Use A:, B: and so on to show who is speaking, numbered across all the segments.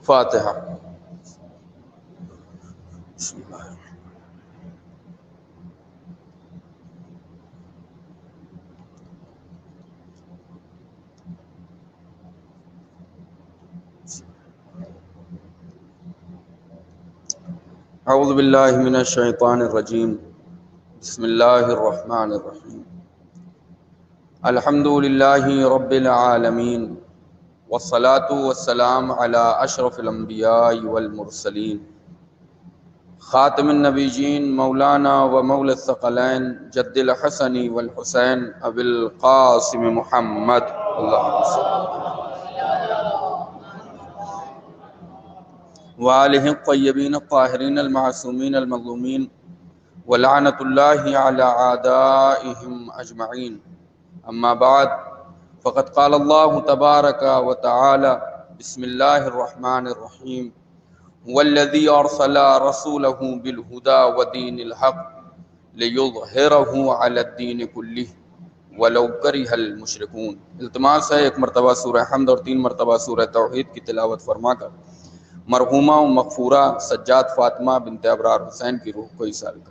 A: فاتحہ۔ اعوذ باللہ من الشیطان الرجیم، بسم اللہ الرحمن الرحیم۔ الحمد للہ رب العالمین، والصلاة والسلام علی اشرف الانبیاء والمرسلین، خاتم النبیین مولانا و مولا الثقلین جد الحسن والحسین ابی القاسم محمد اللہم صل وآلہ الطیبین الطاہرین المعصومین المظلومین ولعنۃ اللہ علی اعدائہم اجمعین، اما بعد فقد قال اللہ تبارک و تعالی بسم اللہ الرحمن الرحیم والذی ارسل رسولہ بالہدی ودین الحق لیظہرہ علی الدین کلہ ولو کرہ المشرکون۔ التماس ہے ایک مرتبہ سورہ حمد اور 3 مرتبہ سورہ توحید کی تلاوت فرما کر مرحومہ و مغفورہ سجاد فاطمہ بنت ابرار حسین کی روح کو ایصال کر۔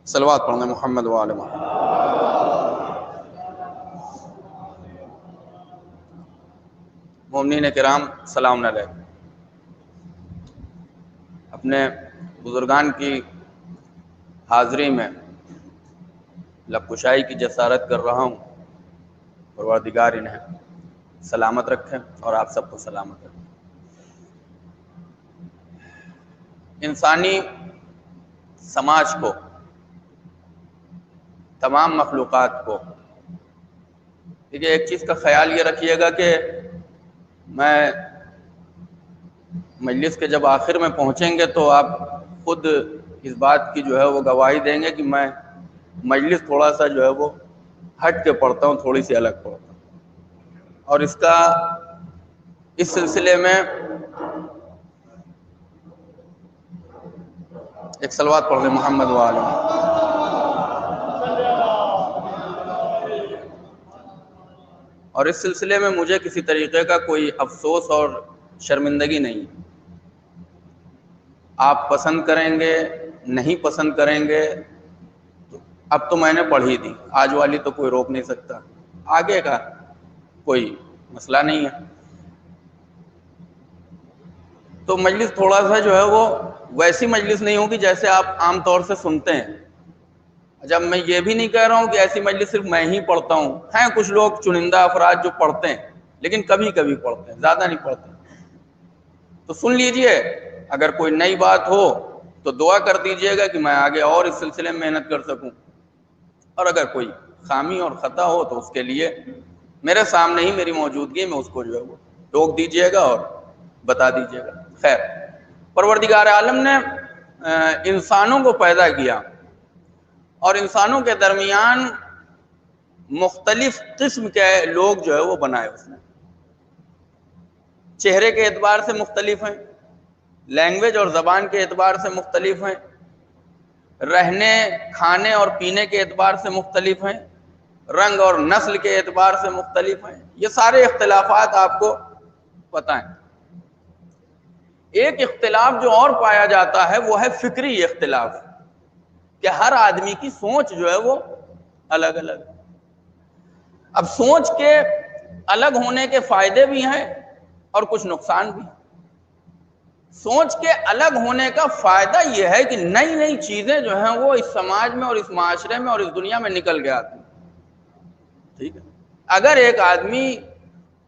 A: صلوات پڑھنا محمد و آل محمد۔ مومنین کرام سلام علیکم۔ اپنے بزرگان کی حاضری میں لب کشائی کی جسارت کر رہا ہوں، پروردگار انہیں سلامت رکھے اور آپ سب کو سلامت رکھے۔ انسانی سماج کو، تمام مخلوقات کو دیکھیے، ایک چیز کا خیال یہ رکھیے گا کہ میں مجلس کے جب آخر میں پہنچیں گے تو آپ خود اس بات کی جو ہے وہ گواہی دیں گے کہ میں مجلس تھوڑا سا جو ہے وہ ہٹ کے پڑھتا ہوں، تھوڑی سی الگ پڑھتا ہوں۔ اور اس سلسلے میں ایک صلوات پڑھ لیں محمد و آل محمد۔ اور اس سلسلے میں مجھے کسی طریقے کا کوئی افسوس اور شرمندگی نہیں۔ آپ پسند کریں گے، نہیں پسند کریں گے، اب تو میں نے پڑھ ہی دی، آج والی تو کوئی روک نہیں سکتا، آگے کا کوئی مسئلہ نہیں ہے۔ تو مجلس تھوڑا سا جو ہے وہ ویسی مجلس نہیں ہوگی جیسے آپ عام طور سے سنتے ہیں۔ جب میں یہ بھی نہیں کہہ رہا ہوں کہ ایسی مجلس صرف میں ہی پڑھتا ہوں، ہیں کچھ لوگ چنندہ افراد جو پڑھتے ہیں، لیکن کبھی کبھی پڑھتے ہیں، زیادہ نہیں پڑھتے۔ تو سن لیجئے، اگر کوئی نئی بات ہو تو دعا کر دیجئے گا کہ میں آگے اور اس سلسلے میں محنت کر سکوں، اور اگر کوئی خامی اور خطا ہو تو اس کے لیے میرے سامنے ہی میری موجودگی میں اس کو جو ہے وہ ٹوک دیجئے گا اور بتا دیجئے گا۔ خیر، پروردگار عالم نے انسانوں کو پیدا کیا اور انسانوں کے درمیان مختلف قسم کے لوگ جو ہے وہ بنائے اس نے۔ چہرے کے اعتبار سے مختلف ہیں، لینگویج اور زبان کے اعتبار سے مختلف ہیں، رہنے کھانے اور پینے کے اعتبار سے مختلف ہیں، رنگ اور نسل کے اعتبار سے مختلف ہیں۔ یہ سارے اختلافات آپ کو پتہ ہیں۔ ایک اختلاف جو اور پایا جاتا ہے وہ ہے فکری اختلاف، کہ ہر آدمی کی سوچ جو ہے وہ الگ الگ ہے۔ اب سوچ کے الگ ہونے کے فائدے بھی ہیں اور کچھ نقصان بھی. سوچ کے الگ ہونے کا فائدہ یہ ہے کہ نئی نئی چیزیں جو ہیں وہ اس سماج میں اور اس معاشرے میں اور اس دنیا میں نکل کے آتی ہیں. ٹھیک ہے, اگر ایک آدمی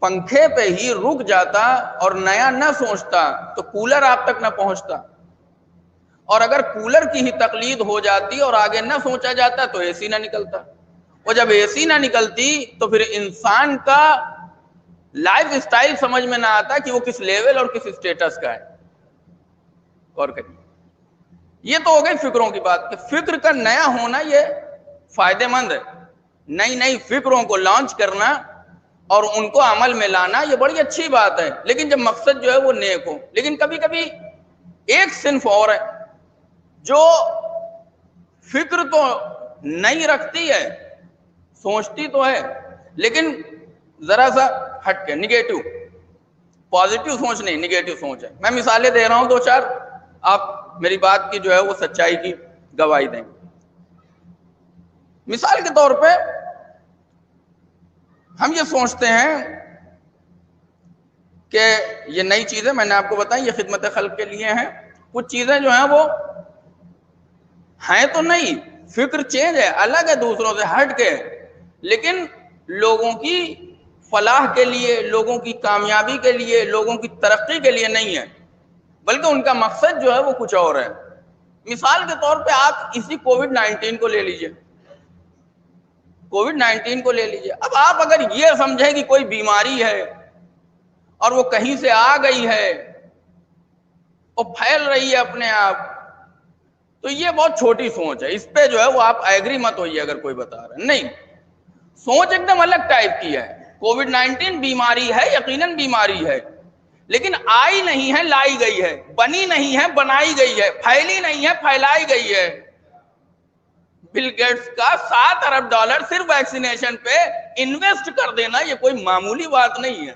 A: پنکھے پہ ہی رک جاتا اور نیا نہ سوچتا تو کولر آپ تک نہ پہنچتا, اور اگر کولر کی ہی تقلید ہو جاتی اور آگے نہ سوچا جاتا تو اے سی نہ نکلتا, اور جب اے سی نہ نکلتی تو پھر انسان کا لائف اسٹائل سمجھ میں نہ آتا کہ وہ کس لیول اور کس اسٹیٹس کا ہے. غور کریے, یہ تو ہو گئی فکروں کی بات کہ فکر کا نیا ہونا یہ فائدہ مند ہے. نئی نئی فکروں کو لانچ کرنا اور ان کو عمل میں لانا یہ بڑی اچھی بات ہے, لیکن جب مقصد جو ہے وہ نیک ہو. لیکن کبھی کبھی ایک صنف اور ہے جو فکر تو نہیں رکھتی ہے, سوچتی تو ہے, لیکن ذرا سا ہٹ کے نگیٹو. پازیٹیو سوچ نہیں, نگیٹو سوچ ہے. میں مثالیں دے رہا ہوں دو چار, آپ میری بات کی جو ہے وہ سچائی کی گواہی دیں گے. مثال کے طور پہ ہم یہ سوچتے ہیں کہ یہ نئی چیزیں میں نے آپ کو بتائی, یہ خدمت خلق کے لیے ہیں. کچھ چیزیں جو ہیں وہ ہیں تو نہیں, فکر چینج ہے, الگ ہے دوسروں سے ہٹ کے, لیکن لوگوں کی فلاح کے لیے, لوگوں کی کامیابی کے لیے, لوگوں کی ترقی کے لیے نہیں ہے, بلکہ ان کا مقصد جو ہے وہ کچھ اور ہے. مثال کے طور پہ آپ اسی کووڈ-19 کو لے لیجئے. کووڈ-19 کو لے لیجئے. اب آپ اگر یہ سمجھیں کہ کوئی بیماری ہے اور وہ کہیں سے آ گئی ہے اور پھیل رہی ہے اپنے آپ, تو یہ بہت چھوٹی سوچ ہے. اس پہ جو ہے وہ آپ ایگری مت ہوئیے اگر کوئی بتا رہا ہے. نہیں, سوچ ایک دم الگ ٹائپ کی ہے. کووڈ-19 بیماری ہے, یقیناً بیماری ہے, لیکن آئی نہیں ہے, لائی گئی ہے. بنی نہیں ہے, بنائی گئی ہے. پھیلی نہیں ہے, پھیلائی گئی ہے. بل گیٹس کا $7 ارب صرف ویکسینیشن پہ انویسٹ کر دینا یہ کوئی معمولی بات نہیں ہے.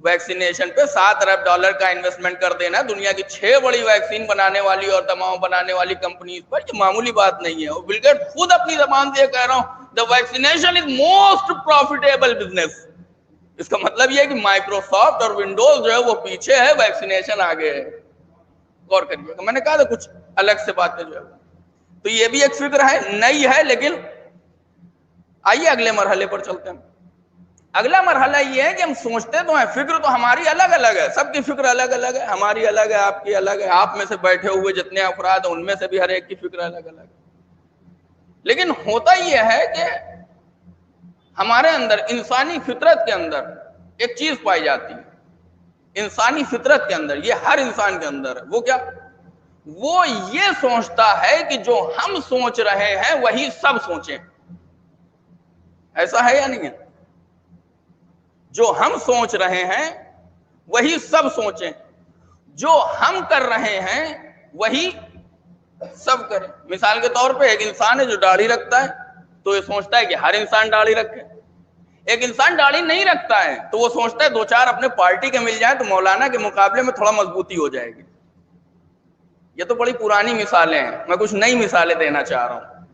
A: ویکسینیشن پہ $7 ارب کا انویسٹمنٹ کر دینا دنیا کی 6 بڑی ویکسین بنانے والی اور تمام بنانے والی کمپنیز پر, یہ معمولی بات نہیں ہے. اور بل گیٹس خود اپنی زبان سے کہہ رہا ہوں, the vaccination is most profitable business. اس کا مطلب یہ ہے کہ مائکروسافٹ اور ونڈوز جو ہے وہ پیچھے ہے, ویکسینیشن آگے ہے. غور کریے, میں نے کہا تھا کچھ الگ سے باتیں جو ہے. تو یہ بھی ایک فکر ہے, نئی ہے, لیکن آئیے اگلے مرحلے پر چلتے ہیں. اگلا مرحلہ یہ ہے کہ ہم سوچتے تو ہیں, فکر تو ہماری الگ الگ ہے, سب کی فکر الگ الگ ہے, ہماری الگ ہے, آپ کی الگ ہے, آپ میں سے بیٹھے ہوئے جتنے افراد ہیں ان میں سے بھی ہر ایک کی فکر الگ الگ ہے. لیکن ہوتا یہ ہے کہ ہمارے اندر, انسانی فطرت کے اندر ایک چیز پائی جاتی ہے. انسانی فطرت کے اندر, یہ ہر انسان کے اندر ہے. وہ کیا؟ وہ یہ سوچتا ہے کہ جو ہم سوچ رہے ہیں وہی سب سوچیں. ایسا ہے یا نہیں ہے؟ جو ہم سوچ رہے ہیں وہی سب سوچیں, جو ہم کر رہے ہیں وہی سب کریں. مثال کے طور پہ ایک انسان ہے جو داڑھی رکھتا ہے تو یہ سوچتا ہے کہ ہر انسان داڑھی رکھے. ایک انسان داڑھی نہیں رکھتا ہے تو وہ سوچتا ہے 2-4 اپنے پارٹی کے مل جائیں تو مولانا کے مقابلے میں تھوڑا مضبوطی ہو جائے گی. یہ تو بڑی پرانی مثالیں ہیں, میں کچھ نئی مثالیں دینا چاہ رہا ہوں.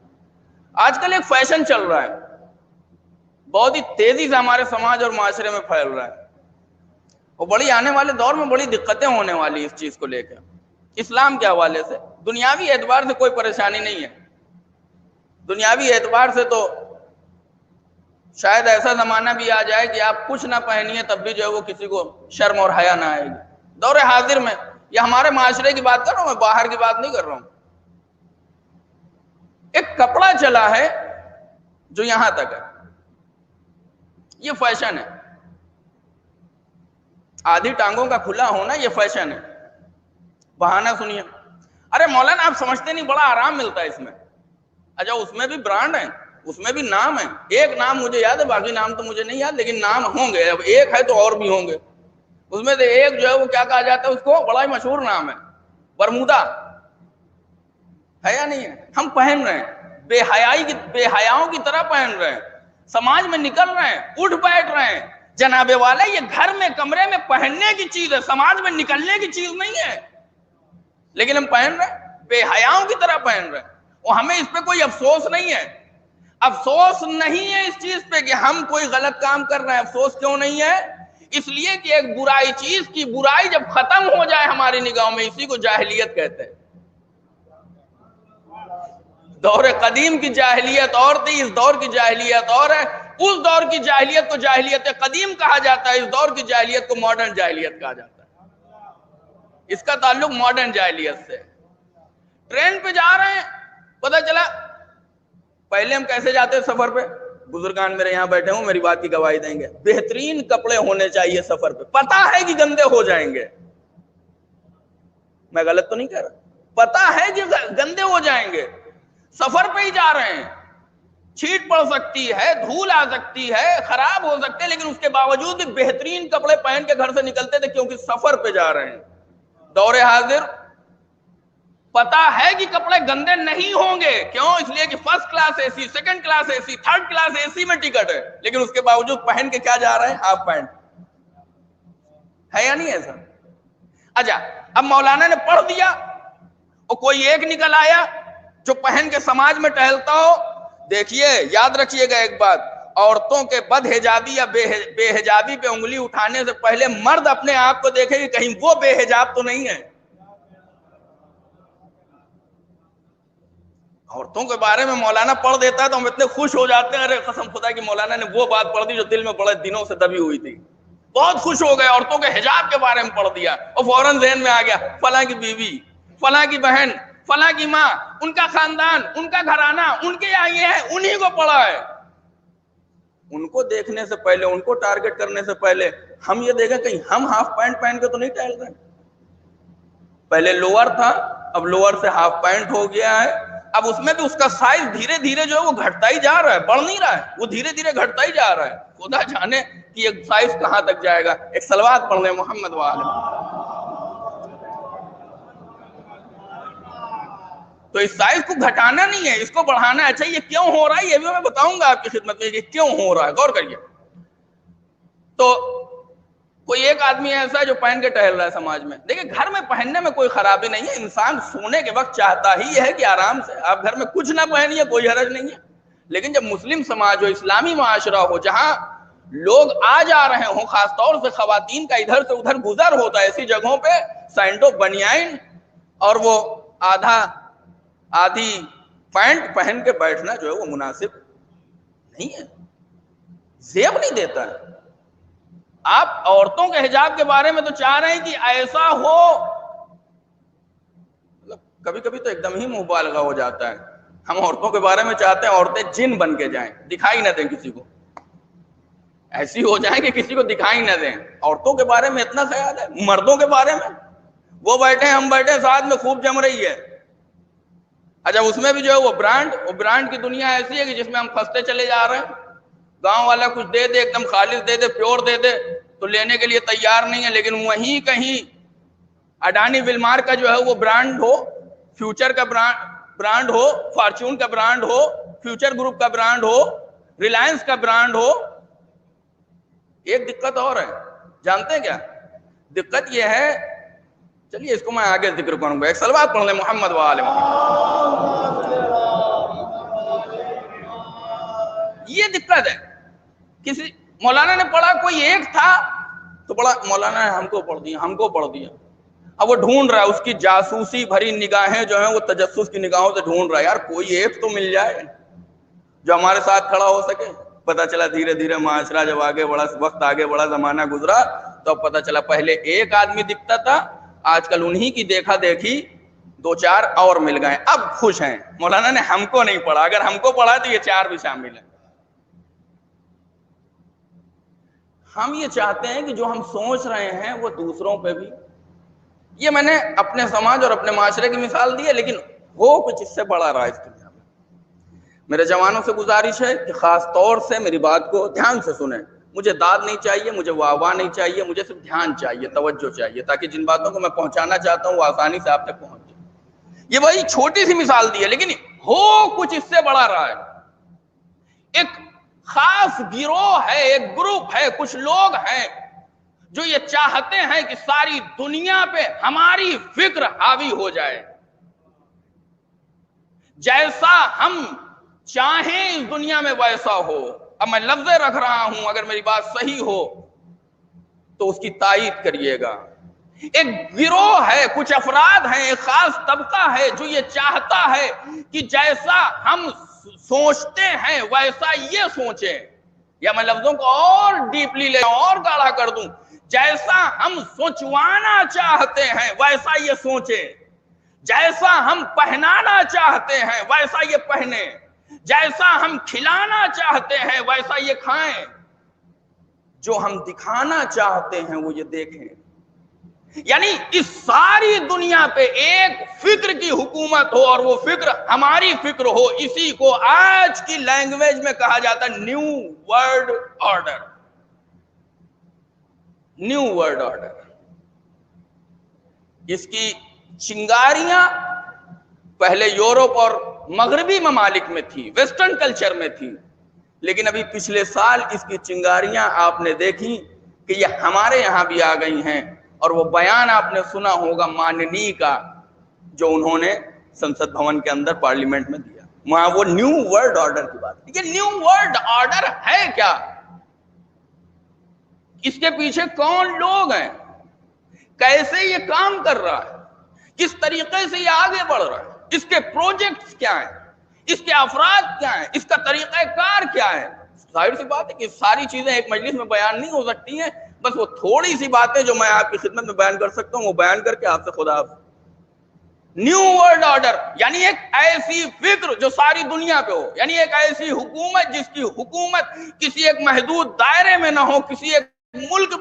A: آج کل ایک فیشن چل رہا ہے, بہت ہی تیزی سے ہمارے سماج اور معاشرے میں پھیل رہا ہے, اور بڑی آنے والے دور میں بڑی دقتیں ہونے والی اس چیز کو لے کے. اسلام کے حوالے سے دنیاوی اعتبار سے کوئی پریشانی نہیں ہے. دنیاوی اعتبار سے تو شاید ایسا زمانہ بھی آ جائے کہ آپ کچھ نہ پہنیے تب بھی جو ہے وہ کسی کو شرم اور حیا نہ آئے گی. دور حاضر میں, یہ ہمارے معاشرے کی بات کر رہا ہوں, میں باہر کی بات نہیں کر رہا ہوں. ایک کپڑا چلا ہے جو یہاں تک ہے, یہ فیشن ہے. آدھی ٹانگوں کا کھلا ہونا یہ فیشن ہے. بہانہ سنیے, ارے مولانا آپ سمجھتے نہیں, بڑا آرام ملتا ہے اس میں. اچھا اس میں بھی برانڈ ہے, اس میں بھی نام ہے. ایک نام مجھے یاد ہے, باقی نام تو مجھے نہیں یاد, لیکن نام ہوں گے. اب ایک ہے تو اور بھی ہوں گے. اس میں سے ایک جو ہے وہ کیا کہا جاتا ہے اس کو, بڑا ہی مشہور نام ہے, برمودا ہے یا نہیں ہے. ہم پہن رہے ہیں, بے حیاؤں کی طرح پہن رہے ہیں, سماج میں نکل رہے ہیں, اٹھ بیٹھ رہے ہیں. جناب والے یہ گھر میں کمرے میں پہننے کی چیز ہے, سماج میں نکلنے کی چیز نہیں ہے, لیکن ہم پہن رہے ہیں, بے حیاؤں کی طرح پہن رہے ہیں, اور ہمیں اس پہ کوئی افسوس نہیں ہے. افسوس نہیں ہے اس چیز پہ کہ ہم کوئی غلط کام کر رہے ہیں. افسوس کیوں نہیں ہے؟ اس لیے کہ ایک برائی چیز کی برائی جب ختم ہو جائے ہماری نگاہوں میں، اسی کو جاہلیت کہتے ہیں. دور قدیم کی جاہلیت اور تھی، اس دور کی جاہلیت اور ہے. اس دور کی جاہلیت کو جاہلیت قدیم کہا جاتا ہے، اس دور کی جاہلیت کو ماڈرن جاہلیت کہا جاتا ہے. اس کا تعلق ماڈرن جاہلیت سے. ٹرین پہ جا رہے ہیں، پتہ چلا پہلے ہم کیسے جاتے سفر پہ، بزرگان میرے یہاں بیٹھے ہوں میری بات کی گواہی دیں گے، بہترین کپڑے ہونے چاہیے سفر پہ. پتہ ہے کہ گندے ہو جائیں گے، میں غلط تو نہیں کہہ رہا، پتہ ہے کہ گندے ہو جائیں گے، سفر پہ ہی جا رہے ہیں، چھینٹ پڑ سکتی ہے، دھول آ سکتی ہے، خراب ہو سکتے ہیں، لیکن اس کے باوجود بھی بہترین کپڑے پہن کے گھر سے نکلتے تھے کیونکہ سفر پہ جا رہے ہیں. دور حاضر پتا ہے کہ کپڑے گندے نہیں ہوں گے، کیوں؟ اس لیے کہ first class A C, second class A C, third class A C میں ٹکٹ ہے، لیکن اس کے باوجود پہن کے کیا جا رہے ہیں؟ Half pant. ہے یا نہیں ایسا؟ اچھا اب مولانا نے پڑھ دیا اور کوئی ایک نکل آیا جو پہن کے سماج میں ٹہلتا ہو. دیکھیے یاد رکھیے گا ایک بات، عورتوں کے بد حجابی یا بے حجابی پہ انگلی اٹھانے سے پہلے مرد اپنے آپ کو دیکھے کہ کہیں وہ بے حجاب تو نہیں ہے. عورتوں کے بارے میں مولانا پڑھ دیتا ہے تو ہم اتنے خوش ہو جاتے ہیں، ارے قسم خدا کی مولانا نے وہ بات پڑھ دی جو دل میں بڑے دنوں سے دبی ہوئی تھی. بہت خوش ہو گئے، عورتوں کے حجاب کے بارے میں پڑھ دیا اور فوراً ذہن میں آ گیا فلاں کی بیوی، فلاں کی بہن، فلاں کی ماں، ان کا خاندان، ان کا گھرانہ، ان کے یہاں یہ ہے، انہی کو پڑھا ہے. ان کو دیکھنے سے پہلے، ان کو ٹارگٹ کرنے سے پہلے ہم یہ دیکھیں کہیں ہم ہاف پینٹ پہن کے تو نہیں ٹہل رہے. پہلے لوور تھا، اب لوور سے ہاف پینٹ ہو گیا ہے. اب اس میں بھی اس کا سائز دھیرے دھیرے جو ہے وہ گھٹتا ہی جا رہا ہے، بڑھ نہیں رہا ہے، وہ دھیرے دھیرے گھٹتا ہی جا رہا ہے. خدا جانے کہ یہ سائز کہاں تک جائے گا. ایک صلوات پڑھ لیں محمد وآلہ. تو اس سائز کو گھٹانا نہیں ہے، اس کو بڑھانا ہے. اچھا یہ کیوں ہو رہا ہے یہ بھی میں بتاؤں گا آپ کی خدمت میں کہ کیوں ہو رہا ہے، غور کریے. تو کوئی ایک آدمی ایسا ہے جو پہن کے ٹہل رہا ہے سماج میں. دیکھیں گھر میں پہننے میں کوئی خرابی نہیں ہے، انسان سونے کے وقت چاہتا ہی ہے کہ آرام سے آپ گھر میں کچھ نہ پہنیے، کوئی حرج نہیں ہے. لیکن جب مسلم سماج ہو، اسلامی معاشرہ ہو، جہاں لوگ آ جا رہے ہوں، خاص طور سے خواتین کا ادھر سے ادھر گزر ہوتا ہے، ایسی جگہوں پہ سینڈو بنیائن اور وہ آدھی پینٹ پہن کے بیٹھنا جو ہے وہ مناسب نہیں ہے، زیب نہیں دیتا ہے. آپ عورتوں کے حجاب کے بارے میں تو چاہ رہے ہیں کہ ایسا ہو، کبھی کبھی تو ایک دم ہی مبالغہ ہو جاتا ہے. ہم عورتوں کے بارے میں چاہتے ہیں عورتیں جن بن کے جائیں، دکھائی نہ دیں کسی کو، ایسی ہو جائیں کہ کسی کو دکھائی نہ دیں. عورتوں کے بارے میں اتنا خیال ہے. مردوں کے بارے میں وہ بیٹھے ہم بیٹھے ساتھ میں خوب جم رہی ہے. اچھا اس میں بھی جو ہے وہ برانڈ کی دنیا ایسی ہے کہ جس میں ہم پھنستے چلے جا رہے ہیں. گاؤں والا کچھ دے دے، ایک دم خالص دے دے، پیور دے دے تو لینے کے لیے تیار نہیں ہے. لیکن وہیں کہیں اڈانی ویلمار کا جو ہے وہ برانڈ ہو، فیوچر کا برانڈ ہو، فارچون کا برانڈ ہو، فیوچر گروپ کا برانڈ ہو، ریلائنس کا برانڈ ہو. ایک دقت اور ہے، جانتے ہیں کیا دقت یہ ہے؟ چلیے اس کو میں آگے ذکر کروں گا. ایک صلوات پڑھ لیں محمد وآلہ محمد. یہ دقت ہے. کسی مولانا نے پڑھا، کوئی ایک تھا تو پڑھا، مولانا نے ہم کو پڑھ دیا. اب وہ ڈھونڈ رہا ہے، اس کی جاسوسی بھری نگاہیں جو ہیں وہ تجسس کی نگاہوں سے ڈھونڈ رہا ہے، یار کوئی ایک تو مل جائے جو ہمارے ساتھ کھڑا ہو سکے. پتہ چلا دھیرے دھیرے معاشرہ جب آگے بڑھا، وقت آگے بڑھا، زمانہ گزرا تو پتہ چلا پہلے ایک آدمی دکھتا تھا، آج کل انہی کی دیکھا دیکھی دو چار اور مل گئے، اب خوش ہیں. مولانا نے ہم کو نہیں پڑھا، اگر ہم کو پڑھا تو یہ چار بھی شامل ہیں. ہم یہ چاہتے ہیں کہ جو ہم سوچ رہے ہیں وہ دوسروں پہ بھی. یہ میں نے اپنے سماج اور اپنے معاشرے کی مثال دی ہے، لیکن ہو کچھ اس سے بڑا رہا ہے اس دنیا میں. میرے جوانوں سے گزارش ہے کہ خاص طور سے میری بات کو دھیان سے سنیں. مجھے داد نہیں چاہیے، مجھے واہ نہیں چاہیے، مجھے صرف دھیان چاہیے، توجہ چاہیے، تاکہ جن باتوں کو میں پہنچانا چاہتا ہوں وہ آسانی سے آپ تک پہنچ جائے. یہ وہی چھوٹی سی مثال دی ہے، لیکن ہو کچھ اس سے بڑا رہا ہے. ایک خاص گروہ ہے، ایک گروپ ہے، کچھ لوگ ہیں جو یہ چاہتے ہیں کہ ساری دنیا پہ ہماری فکر حاوی ہو جائے. جیسا ہم چاہیں اس دنیا میں ویسا ہو. اب میں لفظ رکھ رہا ہوں، اگر میری بات صحیح ہو تو اس کی تائید کریے گا. ایک گروہ ہے، کچھ افراد ہیں، ایک خاص طبقہ ہے جو یہ چاہتا ہے کہ جیسا ہم سوچتے ہیں ویسا یہ سوچیں. یا میں لفظوں کو اور ڈیپلی لے اور گاڑھا کر دوں، جیسا ہم سوچوانا چاہتے ہیں ویسا یہ سوچیں، جیسا ہم پہنانا چاہتے ہیں ویسا یہ پہنیں، جیسا ہم کھلانا چاہتے ہیں ویسا یہ کھائیں، جو ہم دکھانا چاہتے ہیں وہ یہ دیکھیں. یعنی اس ساری دنیا پہ ایک فکر کی حکومت ہو اور وہ فکر ہماری فکر ہو. اسی کو آج کی لینگویج میں کہا جاتا ہے new world order. New world order. اس کی چنگاریاں پہلے یورپ اور مغربی ممالک میں تھی، ویسٹرن کلچر میں تھی، لیکن ابھی پچھلے سال اس کی چنگاریاں آپ نے دیکھی کہ یہ ہمارے یہاں بھی آ گئی ہیں. اور وہ بیان آپ نے سنا ہوگا ماننی کا، جو انہوں نے سنسد بھون کے اندر پارلیمنٹ میں دیا. وہاں وہ نیو ورلڈ آرڈر کی بات. یہ نیو ورلڈ آرڈر ہے کیا؟ اس کے پیچھے کون لوگ ہیں؟ کیسے یہ کام کر رہا ہے؟ کس طریقے سے یہ آگے بڑھ رہا ہے؟ اس کے پروجیکٹس کیا ہیں؟ اس کے افراد کیا ہیں؟ اس کا طریقہ کار کیا ہے؟ ظاہر سی بات ہے کہ ساری چیزیں ایک مجلس میں بیان نہیں ہو سکتی ہیں. بس وہ تھوڑی سی باتیں جو میں آپ کی خدمت میں بیان کر سکتا ہوں وہ بیان کر کے آپ سے خدا حافظ. نیو ورلڈ آرڈر یعنی ایک ایسی فکر جو ساری دنیا پہ ہو، یعنی ایک ایسی حکومت جس کی حکومت کسی ایک محدود دائرے میں نہ ہو، کسی ایک ملک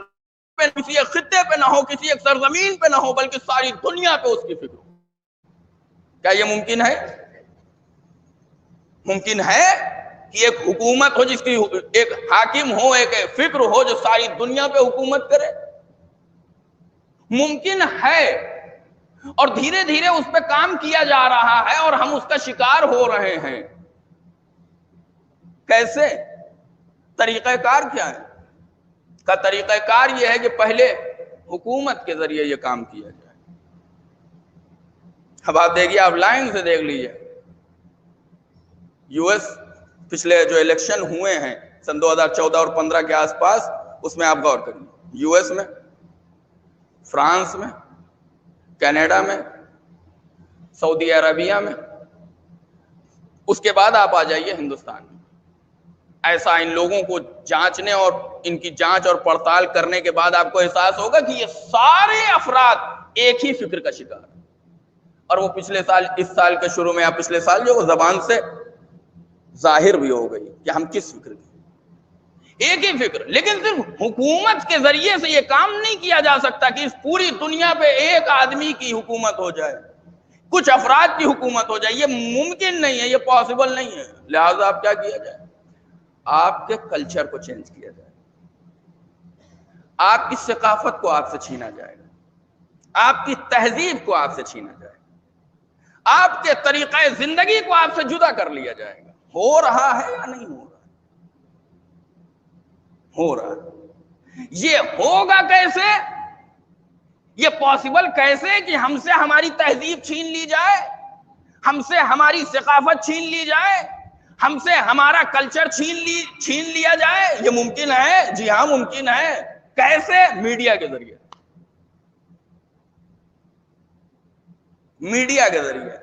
A: پہ، کسی ایک خطے پہ نہ ہو، کسی ایک سرزمین پہ نہ ہو، بلکہ ساری دنیا پہ اس کی فکر ہو. کیا یہ ممکن ہے؟ ممکن ہے کہ ایک حکومت ہو جس کی ایک حاکم ہو، ایک فکر ہو جو ساری دنیا پہ حکومت کرے؟ ممکن ہے، اور دھیرے دھیرے اس پہ کام کیا جا رہا ہے اور ہم اس کا شکار ہو رہے ہیں. کیسے؟ طریقہ کار کیا ہے؟ کا طریقہ کار یہ ہے کہ پہلے حکومت کے ذریعے یہ کام کیا جائے. اب آپ دیکھیے، آپ لائن سے دیکھ لیجیے. یو ایس پچھلے جو الیکشن ہوئے ہیں سن 2014 اور 15 کے آس پاس، اس میں آپ غور کریے. یو ایس میں، فرانس میں، کینیڈا میں، سعودی عربیہ میں، اس کے بعد آپ آ جائیے ہندوستان میں. ایسا ان لوگوں کو جانچنے اور ان کی جانچ اور پڑتال کرنے کے بعد آپ کو احساس ہوگا کہ یہ سارے افراد ایک ہی فکر کا شکار ہیں. اور وہ پچھلے سال، اس سال کے شروع میں یا پچھلے سال جو وہ زبان سے ظاہر بھی ہو گئی کہ ہم کس فکر کے، ایک ہی فکر. لیکن صرف حکومت کے ذریعے سے یہ کام نہیں کیا جا سکتا کہ اس پوری دنیا پہ ایک آدمی کی حکومت ہو جائے، کچھ افراد کی حکومت ہو جائے. یہ ممکن نہیں ہے، یہ پاسبل نہیں ہے. لہٰذا آپ کیا کیا جائے؟ آپ کے کلچر کو چینج کیا جائے، آپ کی ثقافت کو آپ سے چھینا جائے گا، آپ کی تہذیب کو آپ سے چھینا جائے گا، آپ کے طریقہ زندگی کو آپ سے جدا کر لیا جائے گا. ہو رہا ہے یا نہیں ہو رہا؟ ہو رہا ہے. یہ ہوگا کیسے؟ یہ پاسبل کیسے کہ ہم سے ہماری تہذیب چھین لی جائے، ہم سے ہماری ثقافت چھین لی جائے، ہم سے ہمارا کلچر چھین لیا جائے؟ یہ ممکن ہے. جی ہاں ممکن ہے. کیسے؟ میڈیا کے ذریعے. میڈیا کے ذریعے.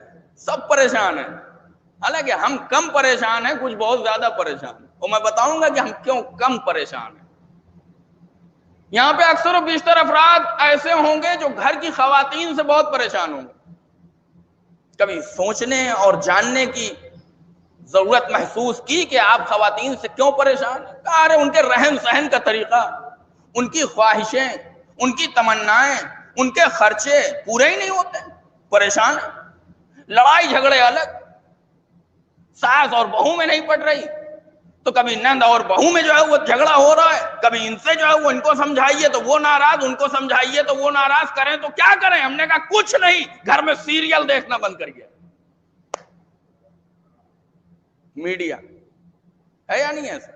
A: سب پریشان ہیں، حالانکہ ہم کم پریشان ہیں، کچھ بہت زیادہ پریشان ہیں. اور میں بتاؤں گا کہ ہم کیوں کم پریشان ہیں. یہاں پہ اکثر و بیشتر افراد ایسے ہوں گے جو گھر کی خواتین سے بہت پریشان ہوں گے. کبھی سوچنے اور جاننے کی ضرورت محسوس کی کہ آپ خواتین سے کیوں پریشان ہیں؟ کہا ارے ان کے رہن سہن کا طریقہ، ان کی خواہشیں، ان کی تمنائیں، ان کے خرچے پورے ہی نہیں ہوتے، پریشان ہیں. لڑائی جھگڑے الگ، ساس اور بہو میں نہیں پڑ رہی، تو کبھی نند اور بہو میں جو ہے وہ جھگڑا ہو رہا ہے. کبھی ان سے جو ہے وہ ان کو سمجھائیے تو وہ ناراض، ان کو سمجھائیے تو وہ ناراض. کریں تو کیا کریں؟ ہم نے کہا کچھ نہیں، گھر میں سیریل دیکھنا بند کریے. میڈیا ہے یا نہیں ایسا؟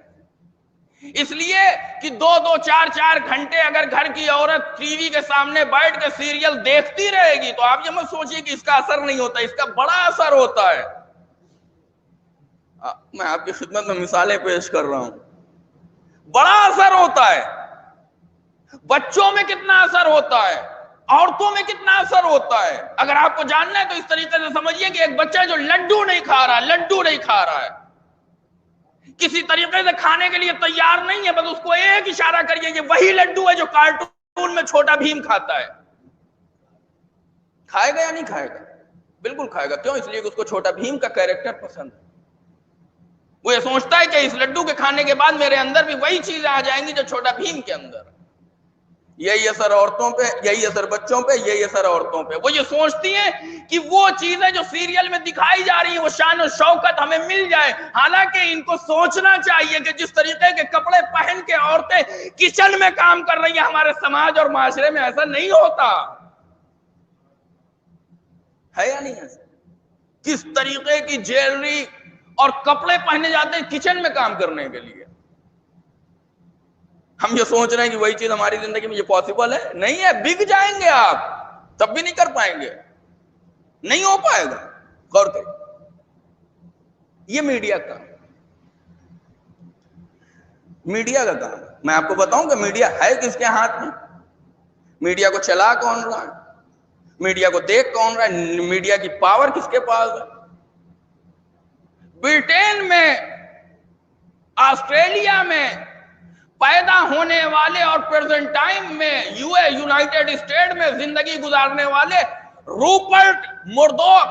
A: اس لیے کہ 2-2 4-4 گھنٹے اگر گھر کی عورت ٹی وی کے سامنے بیٹھ کے سیریل دیکھتی رہے گی تو آپ یہ مت سوچیے کہ اس کا اثر نہیں ہوتا، اس کا بڑا اثر ہوتا ہے. میں آپ کی خدمت میں مثالیں پیش کر رہا ہوں. بڑا اثر ہوتا ہے. بچوں میں کتنا اثر ہوتا ہے, عورتوں میں کتنا اثر ہوتا ہے. اگر آپ کو جاننا ہے تو اس طریقے سے سمجھیے کہ ایک بچہ جو لڈو نہیں کھا رہا ہے, کسی طریقے سے کھانے کے لیے تیار نہیں ہے, بس اس کو ایک اشارہ کریے یہ وہی لڈو ہے جو کارٹون میں چھوٹا بھیم کھاتا ہے. کھائے گا یا نہیں کھائے گا؟ بالکل کھائے گا. کیوں؟ اس لیے کہ اس کو چھوٹا بھیم کا کیریکٹر پسند ہے. وہ یہ سوچتا ہے کہ اس لڈو کے کھانے کے بعد میرے اندر بھی وہی چیزیں آ جائیں گی جو چھوٹا بھیم کے اندر. یہی اثر عورتوں پہ, یہی اثر بچوں پہ, یہی اثر عورتوں پہ. وہ یہ سوچتی ہیں کہ وہ چیزیں جو سیریل میں دکھائی جا رہی ہیں وہ شان و شوکت ہمیں مل جائے. حالانکہ ان کو سوچنا چاہیے کہ جس طریقے کے کپڑے پہن کے عورتیں کچن میں کام کر رہی ہیں, ہمارے سماج اور معاشرے میں ایسا نہیں ہوتا ہے یا نہیں ایسا. کس طریقے کی جیولری اور کپڑے پہنے جاتے ہیں کچن میں کام کرنے کے لیے. ہم یہ سوچ رہے ہیں کہ وہی چیز ہماری زندگی میں یہ پاسبل ہے. نہیں ہے. بک جائیں گے آپ, تب بھی نہیں کر پائیں گے, نہیں ہو پائے گا. غور کریں. یہ میڈیا کا کام. میں آپ کو بتاؤں کہ میڈیا ہے کس کے ہاتھ میں. میڈیا کو چلا کون رہا ہے, میڈیا کو دیکھ کون رہا ہے, میڈیا کی پاور کس کے پاس ہے. برٹین میں, آسٹریلیا میں پیدا ہونے والے اور پریزنٹ ٹائم میں یونائٹڈ اسٹیٹ میں زندگی گزارنے والے روپرٹ مرڈوک,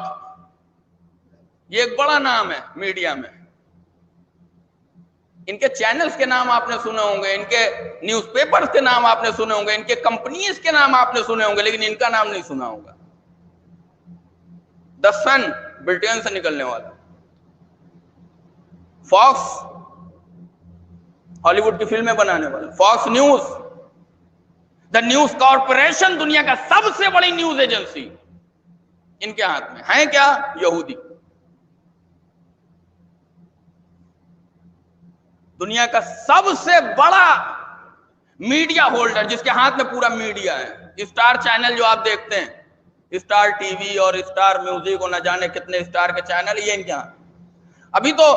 A: یہ ایک بڑا نام ہے میڈیا میں. ان کے چینلز کے نام آپ نے سنے ہوں گے, ان کے نیوز پیپرز کے نام آپ نے سنے ہوں گے, ان کے کمپنیز کے نام آپ نے سنے ہوں گے, لیکن ان کا نام نہیں سنا ہوگا. دا سن برٹین سے نکلنے والا, فاکس ہالی ووڈ کی فلمیں بنانے والا, Fox news, the news corporation, دنیا کا سب سے بڑی نیوز ایجنسی ان کے ہاتھ میں ہیں. کیا؟ یہودی. دنیا کا سب سے بڑا میڈیا ہولڈر جس کے ہاتھ میں پورا میڈیا ہے. اسٹار چینل جو آپ دیکھتے ہیں, اسٹار ٹی وی اور اسٹار میوزک اور نہ جانے کتنے اسٹار کے چینل, یہ ان کے ہاتھ. ابھی تو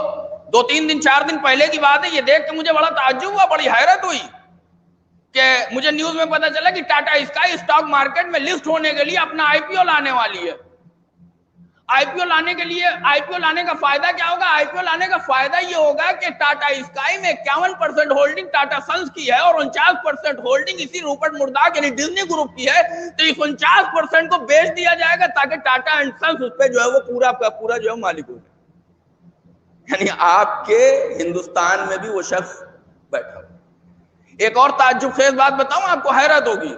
A: 2-3 دن 4 دن پہلے کی بات ہے, یہ دیکھ کے مجھے بڑا تعجب ہوا, بڑی حیرت ہوئی کہ مجھے نیوز میں پتا چلا کہ ٹاٹا اسکائی اسٹاک مارکیٹ میں لسٹ ہونے کے لیے اپنا آئی پی او لانے والی ہے. آئی پی او لانے کے لیے, آئی پی او لانے کا فائدہ کیا ہوگا؟ آئی پی او لانے کا فائدہ یہ ہوگا کہ ٹاٹا اسکائی میں 51% ہولڈنگ ٹاٹا سنس کی ہے اور 49% ہولڈنگ اسی روپرٹ مرڈوک یعنی ڈزنی گروپ کی ہے. تو اس 49% کو بیچ دیا جائے گا تاکہ ٹاٹا اینڈ سنس اس پہ جو ہے وہ پورا کا پورا جو ہے مالک ہو جائے. یعنی آپ کے ہندوستان میں بھی وہ شخص بیٹھا. ایک اور تعجب خیز بات بتاؤں آپ کو, حیرت ہوگی.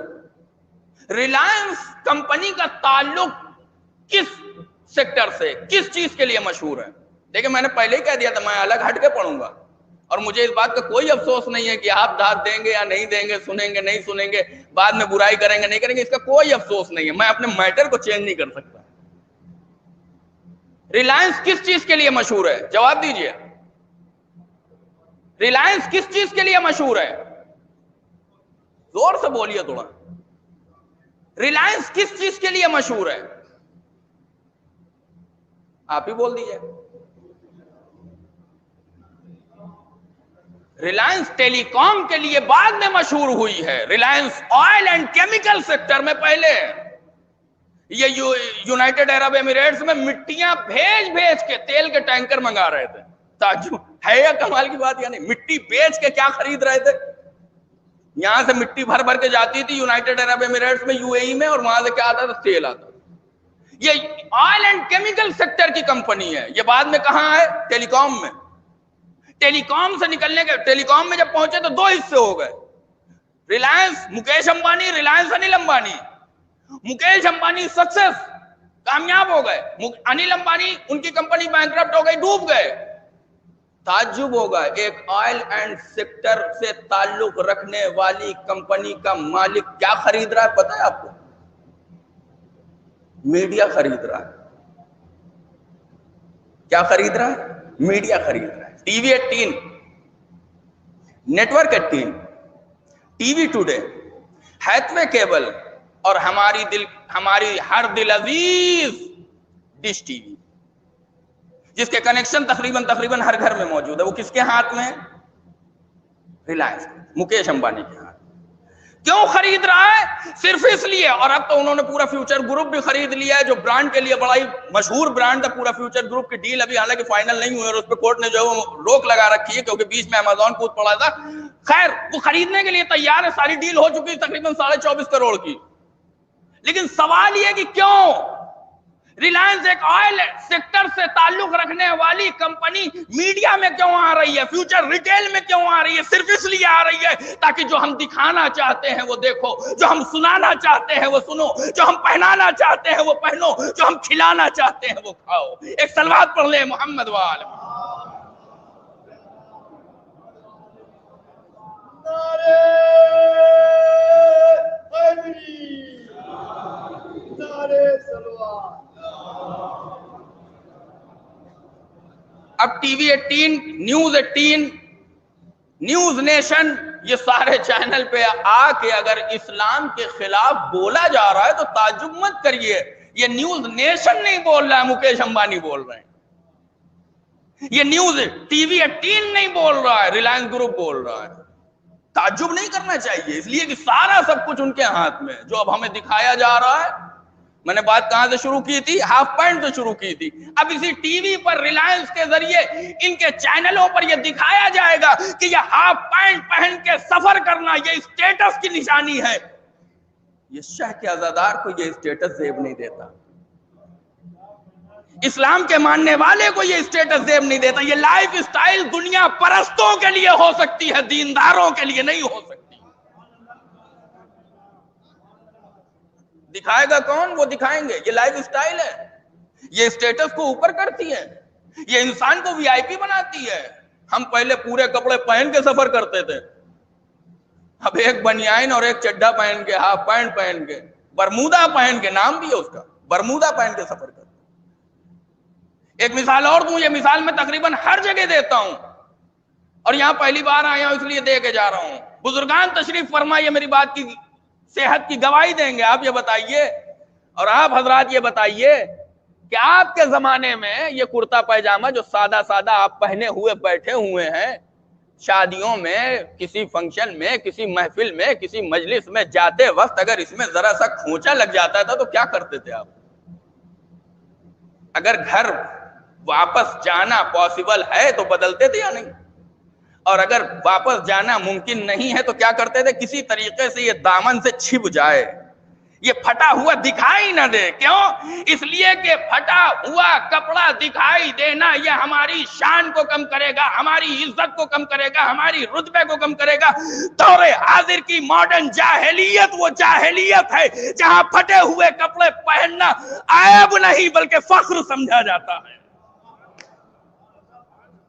A: ریلائنس کمپنی کا تعلق کس سیکٹر سے, کس چیز کے لیے مشہور ہے؟ دیکھیں میں نے پہلے ہی کہہ دیا تھا میں الگ ہٹ کے پڑھوں گا, اور مجھے اس بات کا کوئی افسوس نہیں ہے کہ آپ داد دیں گے یا نہیں دیں گے, سنیں گے نہیں سنیں گے, بعد میں برائی کریں گے نہیں کریں گے, اس کا کوئی افسوس نہیں ہے. میں اپنے میٹر کو چینج نہیں کر سکتا. ریلائنس کس چیز کے لیے مشہور ہے؟ جواب دیجئے. ریلائنس کس چیز کے لیے مشہور ہے؟ زور سے بولیے تھوڑا. ریلائنس کس چیز کے لیے مشہور ہے؟ آپ ہی بول دیجئے. ریلائنس ٹیلی کام کے لیے بعد میں مشہور ہوئی ہے. Reliance oil and chemical sector میں پہلے یہ یونائٹڈ عرب ایمریٹس میں مٹیاں بھیج کے تیل کے ٹینکر منگا رہے تھے. تعجب ہے یا کمال کی بات, یعنی مٹی بیچ کے کیا خرید رہے تھے. یہاں سے مٹی بھر کے جاتی تھی یونائٹڈ عرب ایمریٹس میں, یو اے ای میں, اور وہاں سے کیا آتا تھا؟ تیل آتا. یہ آئل اینڈ کیمیکل سیکٹر کی کمپنی ہے. یہ بعد میں کہاں ہے؟ ٹیلی کام میں. ٹیلی کام سے نکلنے کے, ٹیلی کام میں جب پہنچے تو 2 حصے ہو گئے. Reliance Mukesh Ambani, Reliance Anil Ambani. Mukesh Ambani success, کامیاب ہو گئے. انل امبانی ان کی کمپنی بینکرپٹ ہو گئی, ڈوب گئے. تعجب ہوگا, ایک آئل اینڈ سیکٹر سے تعلق رکھنے والی کمپنی کا مالک کیا خرید رہا ہے پتہ ہے آپ کو؟ میڈیا خرید رہا ہے. کیا خرید رہا ہے؟ میڈیا خرید رہا ہے. T V 18, network 18, T V today, Hathway cable, اور ہماری ہر دل عزیز ڈش ٹی وی. جس کے کنیکشن تقریباً ہر گھر میں موجود ہے، وہ کس کے ہاتھ میں ہے؟ ریلائنس، مکیش امبانی کے ہاتھ۔ کیوں خرید رہا ہے؟ صرف اس لیے، اور اب تو انہوں نے پورا فیوچر گروپ بھی خرید لیا ہے، جو برانڈ کے لیے بڑا ہی مشہور برانڈ تھا۔ پورا فیوچر گروپ کی ڈیل ابھی حالانکہ فائنل نہیں ہوئی اور اس پہ کورٹ نے جو ہے وہ روک لگا رکھی ہے، کیونکہ بیچ میں امازون کود پڑا تھا۔ خیر، وہ خریدنے کے لیے تیار ہے، ساری ڈیل ہو چکی تقریباً 24.5 کروڑ کی۔ لیکن سوال یہ کہ کیوں ریلائنس ایک آئل سیکٹر سے تعلق رکھنے والی کمپنی میڈیا میں کیوں آ رہی ہے، فیوچر ریٹیل میں کیوں آ رہی ہے؟ صرف اس لیے آ رہی ہے تاکہ جو ہم دکھانا چاہتے ہیں وہ دیکھو، جو ہم سنانا چاہتے ہیں وہ سنو، جو ہم پہنانا چاہتے ہیں وہ پہنو، جو ہم کھلانا چاہتے ہیں وہ کھاؤ۔ ایک صلوات پڑھ لیں محمد وآل۔ اب T V 18، news 18، news nation, یہ سارے چینل پہ آ کے اگر اسلام کے خلاف بولا جا رہا ہے تو تعجب مت کریے۔ یہ نیوز نیشن نہیں بول رہا ہے، مکیش امبانی بول رہے ہیں۔ یہ نیوز ٹی وی 18 نہیں بول رہا ہے، ریلائنس گروپ بول رہا ہے۔ تعجب نہیں کرنا چاہیے، اس لیے کہ سارا سب کچھ ان کے ہاتھ میں، جو اب ہمیں دکھایا جا رہا ہے۔ میں نے بات کہاں سے شروع کی تھی؟ ہاف پینٹ سے شروع کی تھی۔ اب اسی ٹی وی پر ریلائنس کے ذریعے ان کے چینلوں پر یہ دکھایا جائے گا کہ یہ ہاف پینٹ پہن کے سفر کرنا یہ اسٹیٹس کی نشانی ہے۔ یہ شہ کے عزادار کو یہ اسٹیٹس زیب نہیں دیتا، اسلام کے ماننے والے کو یہ اسٹیٹس زیب نہیں دیتا۔ یہ لائف اسٹائل دنیا پرستوں کے لیے ہو سکتی ہے، دینداروں کے لیے نہیں ہو سکتی۔ دکھائے گا کون؟ وہ دکھائیں گے۔ یہ لائف اسٹائل ہے، یہ اسٹیٹس کو اوپر کرتی ہے، یہ انسان کو وی آئی پی بناتی ہے۔ ہم پہلے پورے کپڑے پہن کے سفر کرتے تھے، اب ایک بنیان اور ایک چڈھا پہن کے، ہاف پینٹ پہن کے، برمودا پہن کے، نام بھی ہے اس کا، برمودا پہن کے سفر کرتے۔ ایک مثال اور دوں، یہ مثال میں تقریباً ہر جگہ دیتا ہوں اور یہاں پہلی بار آیا ہوں اس لیے دے کے جا رہا ہوں۔ بزرگان تشریف فرما یہ میری بات کی صحت کی گواہی دیں گے۔ آپ یہ بتائیے، اور آپ حضرات یہ بتائیے کہ آپ کے زمانے میں یہ کرتا پیجامہ جو سادہ سادہ آپ پہنے ہوئے بیٹھے ہوئے ہیں، شادیوں میں، کسی فنکشن میں، کسی محفل میں، کسی مجلس میں جاتے وقت اگر اس میں ذرا سا کھونچا لگ جاتا تھا تو کیا کرتے تھے آپ؟ اگر گھر واپس جانا پاسبل ہے تو بدلتے تھے یا نہیں؟ اور اگر واپس جانا ممکن نہیں ہے تو کیا کرتے تھے؟ کسی طریقے سے یہ دامن سے چھپ جائے، یہ پھٹا ہوا دکھائی نہ دے۔ کیوں؟ اس لیے کہ پھٹا ہوا کپڑا دکھائی دینا یہ ہماری شان کو کم کرے گا، ہماری عزت کو کم کرے گا، ہماری رتبے کو کم کرے گا۔ دور حاضر کی ماڈرن جاہلیت وہ جاہلیت ہے جہاں پھٹے ہوئے کپڑے پہننا عیب نہیں بلکہ فخر سمجھا جاتا ہے۔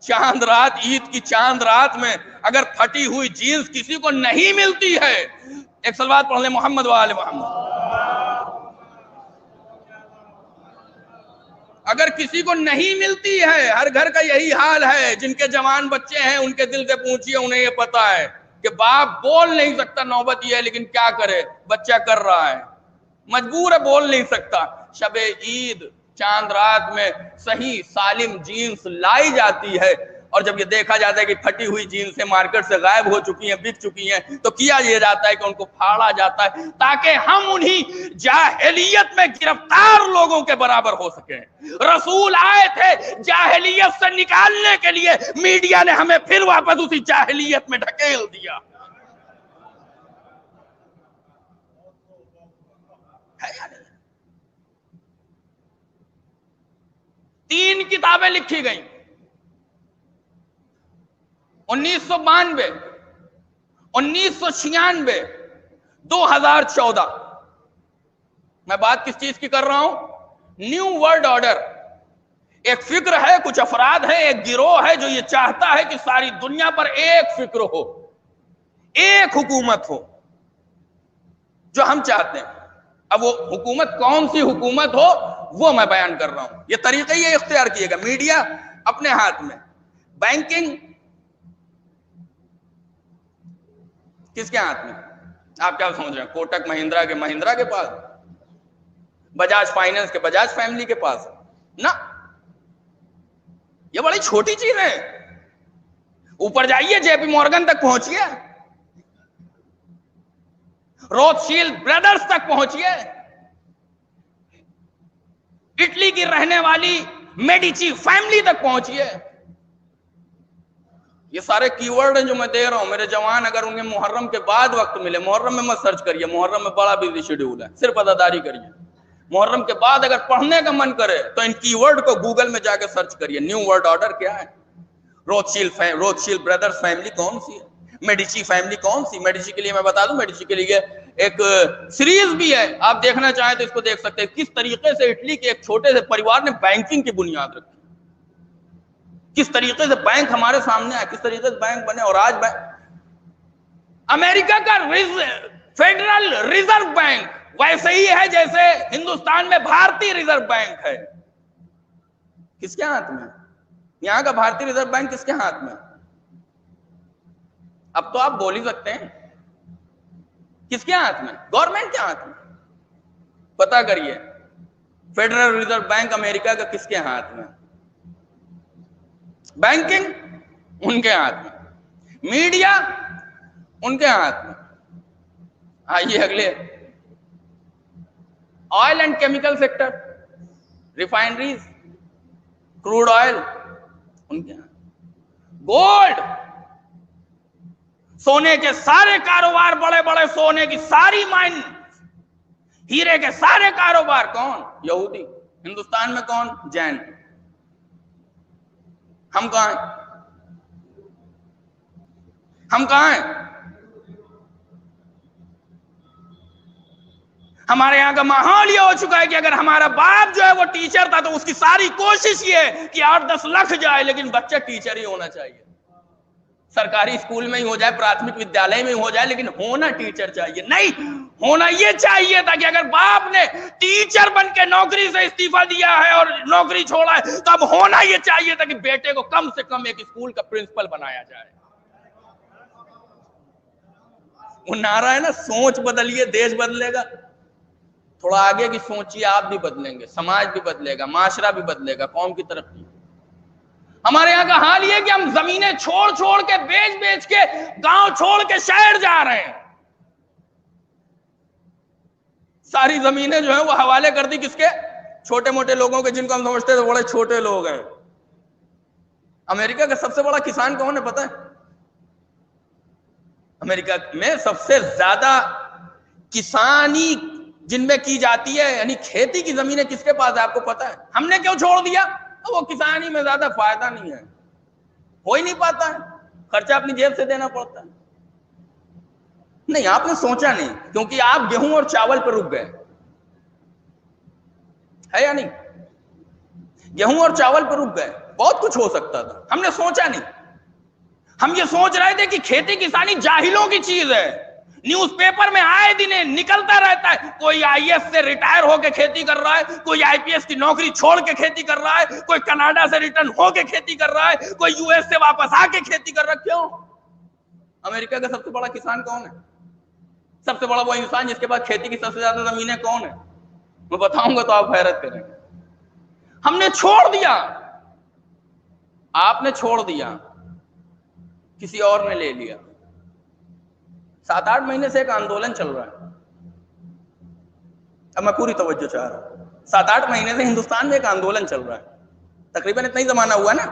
A: چاند رات، عید کی چاند رات میں اگر پھٹی ہوئی جینس کسی کو نہیں ملتی ہے، ایک صلوات پڑھ لیں محمد وآل محمد۔ اگر کسی کو نہیں ملتی ہے، ہر گھر کا یہی حال ہے، جن کے جوان بچے ہیں ان کے دل سے پوچھئے، انہیں یہ پتا ہے کہ باپ بول نہیں سکتا، نوبت یہ ہے، لیکن کیا کرے، بچہ کر رہا ہے، مجبور ہے، بول نہیں سکتا۔ شب عید چاند رات میں صحیح سالم جینس لائی جاتی ہے، اور جب یہ دیکھا جاتا ہے کہ پھٹی ہوئی جینسیں مارکیٹ سے غائب ہو چکی ہیں، بک چکی ہیں، تو کیا یہ جاتا ہے کہ ان کو پھاڑا جاتا ہے تاکہ ہم انہی جاہلیت میں گرفتار لوگوں کے برابر ہو سکیں۔ رسول آئے تھے جاہلیت سے نکالنے کے لیے، میڈیا نے ہمیں پھر واپس اسی جاہلیت میں ڈھکیل دیا۔ تین کتابیں لکھی گئیں، 1992، 1996، 2014۔ میں بات کس چیز کی کر رہا ہوں؟ New world order. ایک فکر ہے، کچھ افراد ہیں، ایک گروہ ہے جو یہ چاہتا ہے کہ ساری دنیا پر ایک فکر ہو، ایک حکومت ہو، جو ہم چاہتے ہیں۔ اب وہ حکومت کون سی حکومت ہو وہ میں بیان کر رہا ہوں۔ یہ طریقہ یہ اختیار کیے گا، میڈیا اپنے ہاتھ میں، بینکنگ کس کے ہاتھ میں؟ آپ کیا سمجھ رہے ہیں؟ کوٹک مہندرا کے مہندرا کے پاس، بجاج فائنانس کے بجاج فیملی کے پاس؟ نہ، یہ بڑی چھوٹی چیز ہے. اوپر جائیے, جے پی مورگن تک پہنچیے, روتشیلڈ برادرز تک پہنچیے, اٹلی کی رہنے والی میڈیچی فیملی تک پہنچیے. یہ سارے کی ورڈ ہیں جو میں دے رہا ہوں. میرے جوان اگر انہیں محرم کے بعد وقت ملے, محرم میں مت سرچ کریے, محرم میں بڑا بزی شیڈیول ہے, صرف عزاداری کریے. محرم کے بعد اگر پڑھنے کا من کرے تو ان کی ورڈ کو گوگل میں جا کے سرچ کریے. نیو ورلڈ آرڈر کیا ہے, روتشیلڈ برادرز فیملی کون سی ہے, میڈیچی فیملی کون سی. میڈیچی کے لیے میں بتا دوں, میڈیچی کے لیے ایک سیریز بھی ہے, آپ دیکھنا چاہیں تو اس کو دیکھ سکتے ہیں. کس طریقے سے اٹلی کے ایک چھوٹے سے پریوار نے بینکنگ کی بنیاد رکھی, کس طریقے سے بینک ہمارے سامنے آئے, کس طریقے سے بینک بنے. اور آج امریکہ کا فیڈرل ریزرو بینک ویسے ہی ہے جیسے ہندوستان میں بھارتی ریزرو بینک ہے. کس کے ہاتھ میں؟ یہاں کا بھارتی ریزرو بینک کس کے ہاتھ میں؟ اب تو آپ بول ہی سکتے ہیں, کس کے ہاتھ میں؟ گورنمنٹ کے ہاتھ میں. پتا کریے, فیڈرل ریزرو بینک امریکہ کا کس کے ہاتھ میں؟ بینکنگ ان کے ہاتھ میں, میڈیا ان کے ہاتھ میں. آئیے اگلے, oil and chemical sector, refineries, crude oil ان کے ہاتھ. گولڈ, سونے کے سارے کاروبار, بڑے بڑے سونے کی ساری مائن, ہیرے کے سارے کاروبار کون؟ یہودی. ہندوستان میں کون؟ جین. ہم کہاں ہیں؟ ہم کہاں ہیں؟ ہمارے یہاں کا ماحول یہ ہو چکا ہے کہ اگر ہمارا باپ جو ہے وہ ٹیچر تھا تو اس کی ساری کوشش یہ ہے کہ 8-10 لاکھ جائے لیکن بچہ ٹیچر ہی ہونا چاہیے. سرکاری اسکول میں ہی ہو جائے, پراتھمک ودیالے میں ہی ہو جائے, لیکن ہونا ٹیچر چاہیے. نہیں, ہونا یہ چاہیے تھا کہ اگر باپ نے ٹیچر بن کے نوکری سے استعفیٰ دیا ہے اور نوکری چھوڑا ہے تو اب ہونا یہ چاہیے تھا کہ بیٹے کو کم سے کم ایک اسکول کا پرنسپل بنایا جائے. وہ نعرہ ہے نا, سوچ بدلیے دیش بدلے گا. تھوڑا آگے کی سوچیے, آپ بھی بدلیں گے, سماج بھی بدلے گا, معاشرہ بھی بدلے گا, قوم کی ترقی. ہمارے یہاں کا حال یہ کہ ہم زمینیں چھوڑ چھوڑ کے, بیچ بیچ کے, گاؤں چھوڑ کے شہر جا رہے ہیں. ساری زمینیں جو ہیں وہ حوالے کر دی کس کے؟ چھوٹے موٹے لوگوں کے, جن کو ہم سمجھتے تھے بڑے چھوٹے لوگ ہیں. امریکہ کا سب سے بڑا کسان کون ہے پتہ ہے؟ امریکہ میں سب سے زیادہ کسانی جن میں کی جاتی ہے, یعنی کھیتی کی زمینیں کس کے پاس ہے آپ کو پتا ہے؟ ہم نے کیوں چھوڑ دیا؟ وہ کسانی میں زیادہ فائدہ نہیں ہے, ہو ہی نہیں پاتا ہے, خرچہ اپنی جیب سے دینا پڑتا ہے. نہیں, آپ نے سوچا نہیں, کیونکہ آپ گیہوں اور چاول پر رک گئے, ہے یا نہیں؟ گیہوں اور چاول پر رک گئے. بہت کچھ ہو سکتا تھا, ہم نے سوچا نہیں. ہم یہ سوچ رہے تھے کہ کھیتی کسانی جاہلوں کی چیز ہے. نیوز پیپر میں آئے دن نکلتا رہتا ہے, کوئی آئی ایس سے ریٹائر ہو کے کھیتی کر رہا ہے, کوئی آئی پی ایس کی نوکری چھوڑ کے کھیتی کر رہا ہے, کوئی کینیڈا سے ریٹرن ہو کے کھیتی کر رہا ہے, کوئی یو ایس سے واپس آ کے کھیتی کر رہا ہے. کیوں؟ امریکہ کا سب سے بڑا کسان کون ہے؟ سب سے بڑا وہ انسان جس کے پاس کھیتی کی سب سے زیادہ زمینیں کون ہے؟ میں بتاؤں گا تو آپ حیرت کریں گے. ہم نے چھوڑ دیا, آپ نے چھوڑ دیا, کسی اور نے لے لیا. 7-8 مہینے سے ایک آندولن چل رہا ہے. اب میں پوری توجہ چاہ رہا ہوں. 7-8 مہینے سے ہندوستان میں ایک آندولن چل رہا ہے. تقریباً اتنا ہی زمانہ ہوا نا,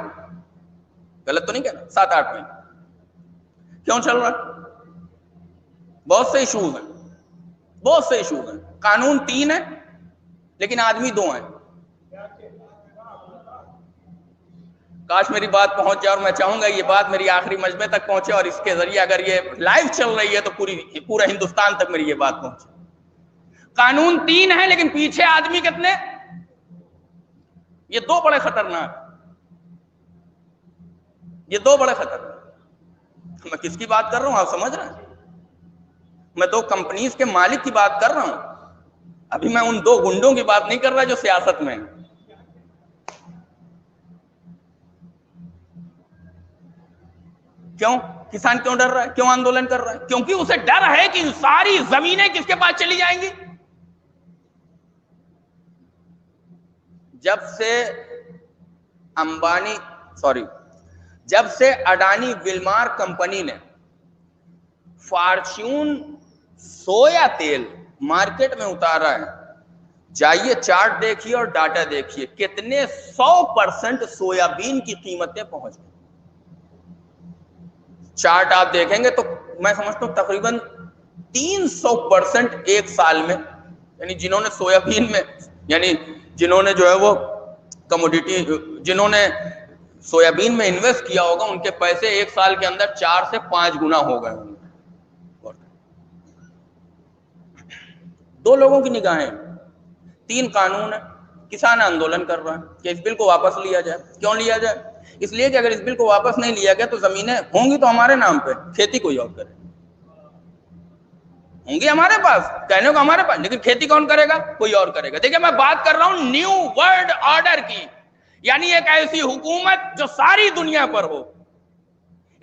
A: غلط تو نہیں کہنا؟ 7-8 مہینے. کیوں چل رہا ہے؟ بہت سے ایشوز ہیں, بہت سے ایشوز ہیں. قانون 3 ہے لیکن آدمی 2 ہیں. کاش میری بات پہنچ جائے, اور میں چاہوں گا یہ بات میری آخری مجمع تک پہنچے, اور اس کے ذریعے اگر یہ لائیو چل رہی ہے تو پورا ہندوستان تک میری یہ بات پہنچے. قانون 3 ہے لیکن پیچھے آدمی کتنے؟ یہ 2 بڑے خطرناک, یہ 2 بڑے خطرناک. میں کس کی بات کر رہا ہوں آپ سمجھ رہے ہیں؟ میں 2 کمپنیز کے مالک کی بات کر رہا ہوں. ابھی میں ان 2 گنڈوں کی بات نہیں کر رہا جو سیاست میں ہیں. کیوں کسان کیوں ڈر رہا ہے؟ کیوں آندولن کر رہا ہے؟ کیونکہ اسے ڈر ہے کہ ساری زمینیں کس کے پاس چلی جائیں گی. جب سے امبانی سوری جب سے اڈانی ویلمار کمپنی نے فارچیون سویا تیل مارکیٹ میں اتارا ہے، جائیے چارٹ دیکھیے اور ڈاٹا دیکھیے کتنے 100% سویابین کی قیمتیں پہنچ گئی. چارٹ آپ دیکھیں گے تو میں سمجھتا ہوں تقریباً 300% ایک سال میں، یعنی جنہوں نے سویابین میں، یعنی جنہوں نے جو ہے وہ کموڈیٹی، جنہوں نے سویابین میں انویسٹ کیا ہوگا، ان کے پیسے ایک سال کے اندر 4 سے 5 گنا ہو گئے ہوں گے. دو لوگوں کی نگاہیں، 3 قانون ہے. کسان آندولن کر رہا ہے کہ اس بل کو واپس لیا جائے. کیوں لیا جائے؟ اس لیے کہ اگر اس بل کو واپس نہیں لیا گیا تو زمینیں ہوں گی تو ہمارے نام پہ، کھیتی کوئی اور کرے. ہوں گی ہمارے پاس، کہنے کو ہمارے پاس، لیکن کھیتی کون کرے گا؟ کوئی اور کرے گا. دیکھیں میں بات کر رہا ہوں نیو ورلڈ آرڈر کی، یعنی ایک ایسی حکومت جو ساری دنیا پر ہو،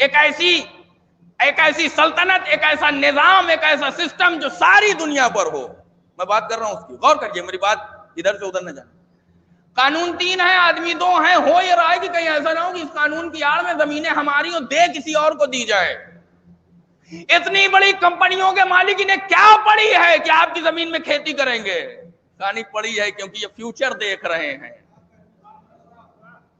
A: ایک ایسی سلطنت، ایک ایسا نظام، ایک ایسا سسٹم جو ساری دنیا پر ہو. میں بات کر رہا ہوں اس کی، غور کریے میری بات ادھر سے ادھر نہ جائے. قانون 3 ہے، آدمی 2 ہیں. ہو یہ رہا ہے کہ کہیں ایسا نہ ہو کہ اس قانون کی آڑ میں زمینیں ہماری ہوں دے کسی اور کو دی جائے. اتنی بڑی کمپنیوں کے مالک انہیں کیا پڑی ہے کہ آپ کی زمین میں کھیتی کریں گے؟ کہانی پڑی ہے کیونکہ یہ فیوچر دیکھ رہے ہیں.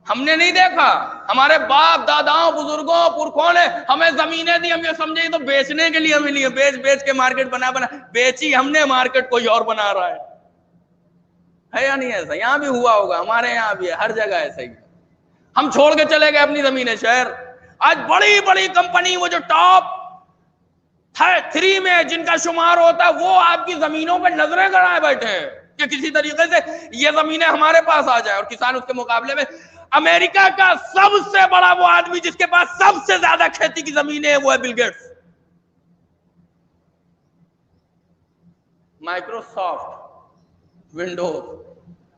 A: ہم نے نہیں دیکھا، ہمارے باپ داداؤں بزرگوں پرکھوں نے ہمیں زمینیں دی، ہم یہ سمجھے تو بیچنے کے لیے ملی ہے، بیچ کے مارکیٹ بنا بیچی ہم نے، مارکیٹ کوئی اور بنا رہا ہے یا نہیں؟ ایسا یہاں بھی ہوا ہوگا، ہمارے یہاں بھی ہے، ہر جگہ ایسا ہی. ہم چھوڑ کے چلے گئے اپنی زمینیں شہر. آج بڑی بڑی کمپنی وہ جو ٹاپ 3 میں جن کا شمار ہوتا ہے، وہ آپ کی زمینوں پہ نظریں گڑائے بیٹھے ہیں کہ کسی طریقے سے یہ زمینیں ہمارے پاس آ جائیں. اور کسان اس کے مقابلے میں، امریکہ کا سب سے بڑا وہ آدمی جس کے پاس سب سے زیادہ کھیتی کی زمینیں ہیں وہ ہے بل گیٹس. مائکروسافٹ ونڈوز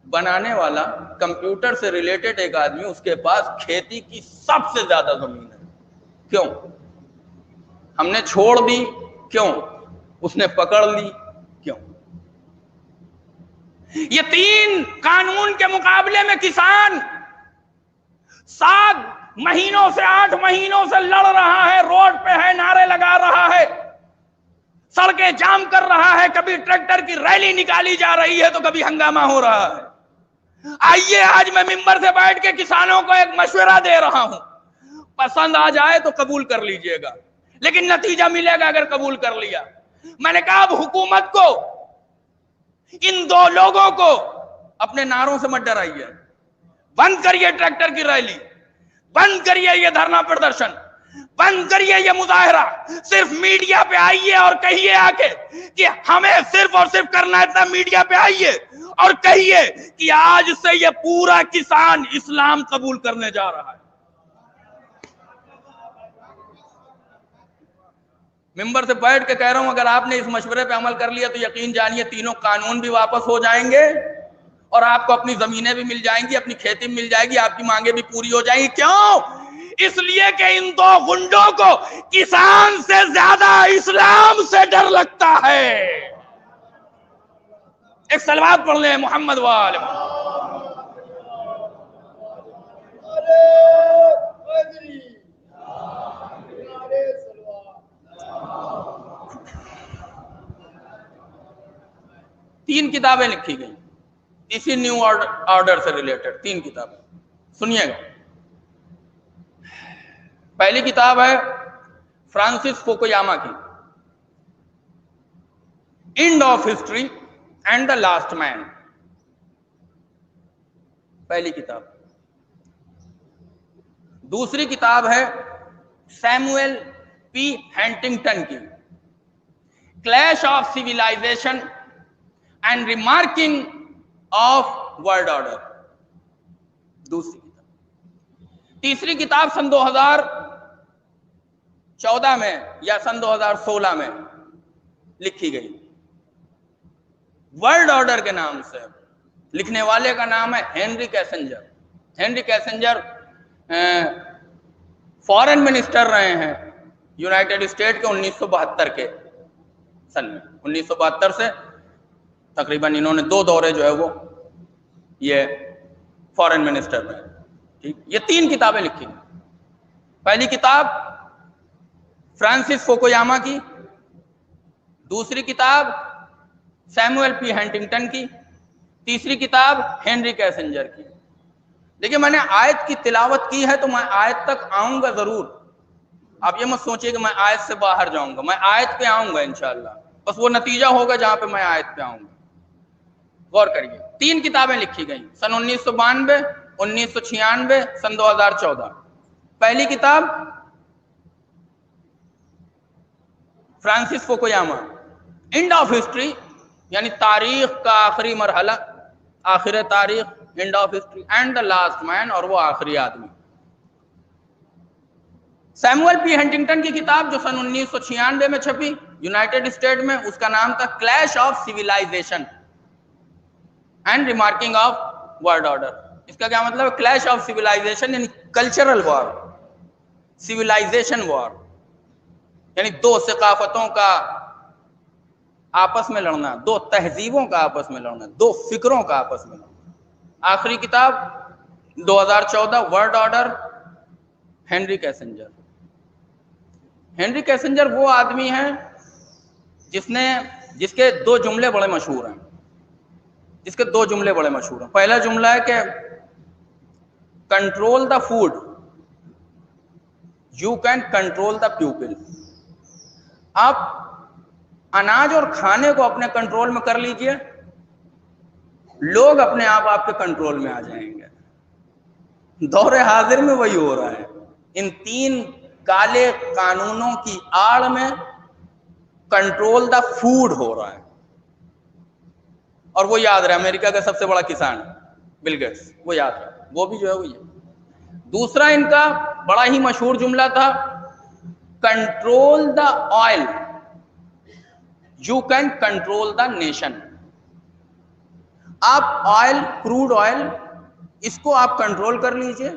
A: بنانے والا، کمپیوٹر سے ریلیٹڈ ایک آدمی، اس کے پاس کھیتی کی سب سے زیادہ زمین ہے. کیوں؟ ہم نے چھوڑ دی. کیوں؟ اس نے پکڑ لی. کیوں؟ یہ 3 قانون کے مقابلے میں کسان 7 مہینوں سے 8 مہینوں سے لڑ رہا ہے، روڈ پہ ہے، نعرے لگا رہا ہے، سڑکیں جام کر رہا ہے، کبھی ٹریکٹر کی ریلی نکالی جا رہی ہے تو کبھی ہنگامہ ہو رہا ہے. آئیے آج میں ممبر سے بیٹھ کے کسانوں کو ایک مشورہ دے رہا ہوں، پسند آ جائے تو قبول کر لیجئے گا، لیکن نتیجہ ملے گا اگر قبول کر لیا. میں نے کہا اب حکومت کو، ان 2 لوگوں کو اپنے نعروں سے مت ڈرائیے. بند کریے ٹریکٹر کی ریلی، بند کریے یہ دھرنا پردرشن، بند کریے یہ مظاہرہ. صرف میڈیا پہ آئیے اور کہیے آ کے کہ ہمیں صرف اور صرف کرنا اتنا. میڈیا پہ آئیے اور کہیے کہ آج سے یہ پورا کسان اسلام قبول کرنے جا رہا ہے. ممبر سے بیٹھ کے کہہ رہا ہوں اگر آپ نے اس مشورے پہ عمل کر لیا تو یقین جانیے 3 قانون بھی واپس ہو جائیں گے اور آپ کو اپنی زمینیں بھی مل جائیں گی، اپنی کھیتی مل جائے گی، آپ کی مانگیں بھی پوری ہو جائیں گی. کیوں؟ اس لیے کہ ان 2 گنڈوں کو کسان سے زیادہ اسلام سے ڈر لگتا ہے. ایک صلوات پڑھ لیں محمد وآل محمد. 3 کتابیں لکھی گئی اسی نیو آرڈر سے ریلیٹڈ. 3 کتابیں سنیے گا. پہلی کتاب ہے فرانسس فوکویاما کی، end of history and the last man. پہلی کتاب. دوسری کتاب ہے سیموئل پی ہینٹنگٹن کی، clash of civilization and remaking of world order. دوسری کتاب. تیسری کتاب سن 2014 میں یا سن 2016 میں لکھی گئی، ورلڈ آرڈر کے نام سے. لکھنے والے کا نام ہے Henry Kissinger. Henry Kissinger foreign minister رہے ہیں یونائٹڈ اسٹیٹ کے 1972 کے سن میں. 1972 سے تقریباً انہوں نے 2 دورے جو ہے وہ یہ فارن منسٹر رہے. ٹھیک، یہ 3 کتابیں لکھی ہیں. پہلی کتاب فرانسس فوکویاما کی، دوسری کتاب سیموئل پی ہنٹنگٹن کی، تیسری کتاب ہنری کیسنجر کی. دیکھیں میں نے آیت کی تلاوت کی ہے تو میں آیت تک آؤں گا ضرور. آپ یہ مت سوچئے کہ میں آیت سے باہر جاؤں گا، میں آیت پہ آؤں گا انشاءاللہ. بس وہ نتیجہ ہوگا جہاں پہ میں آیت پہ آؤں گا. غور کریے، 3 کتابیں لکھی گئیں سن 1992، 1996، سن 2014. پہلی کتاب Francis Fukuyama, end of history, یعنی تاریخ کا آخری مرحلہ، آخر تاریخ، end of history, and the last man, اور وہ آخری آدمی. سیموئل پی ہنٹنگٹن کی کتاب جو سن 1996 میں چھپی یونائٹڈ اسٹیٹ میں، اس کا نام تھا clash of civilization and remaking of world order. اس کا کیا مطلب ہے؟ کلیش آف سیویلائزیشن یعنی کلچرل وار، سیویلائزیشن وار یعنی 2 ثقافتوں کا آپس میں لڑنا، 2 تہذیبوں کا آپس میں لڑنا، 2 فکروں کا آپس میں لڑنا. آخری کتاب 2014 world order, Henry Kissinger. Henry Kissinger وہ آدمی ہیں جس کے 2 جملے بڑے مشہور ہیں. پہلا جملہ ہے کہ control the food, you can control the people. آپ اناج اور کھانے کو اپنے کنٹرول میں کر لیجئے، لوگ اپنے آپ کے کنٹرول میں آ جائیں گے. دور حاضر میں وہی ہو رہا ہے. ان 3 کالے قانونوں کی آڑ میں کنٹرول دا فوڈ ہو رہا ہے. اور وہ یاد رہے، امریکہ کا سب سے بڑا کسان بل گیٹس، وہ یاد رہے، وہ بھی جو ہے وہی ہے. دوسرا ان کا بڑا ہی مشہور جملہ تھا control the oil, you can control the nation. آپ آئل، کروڈ آئل، اس کو آپ کنٹرول کر لیجئے،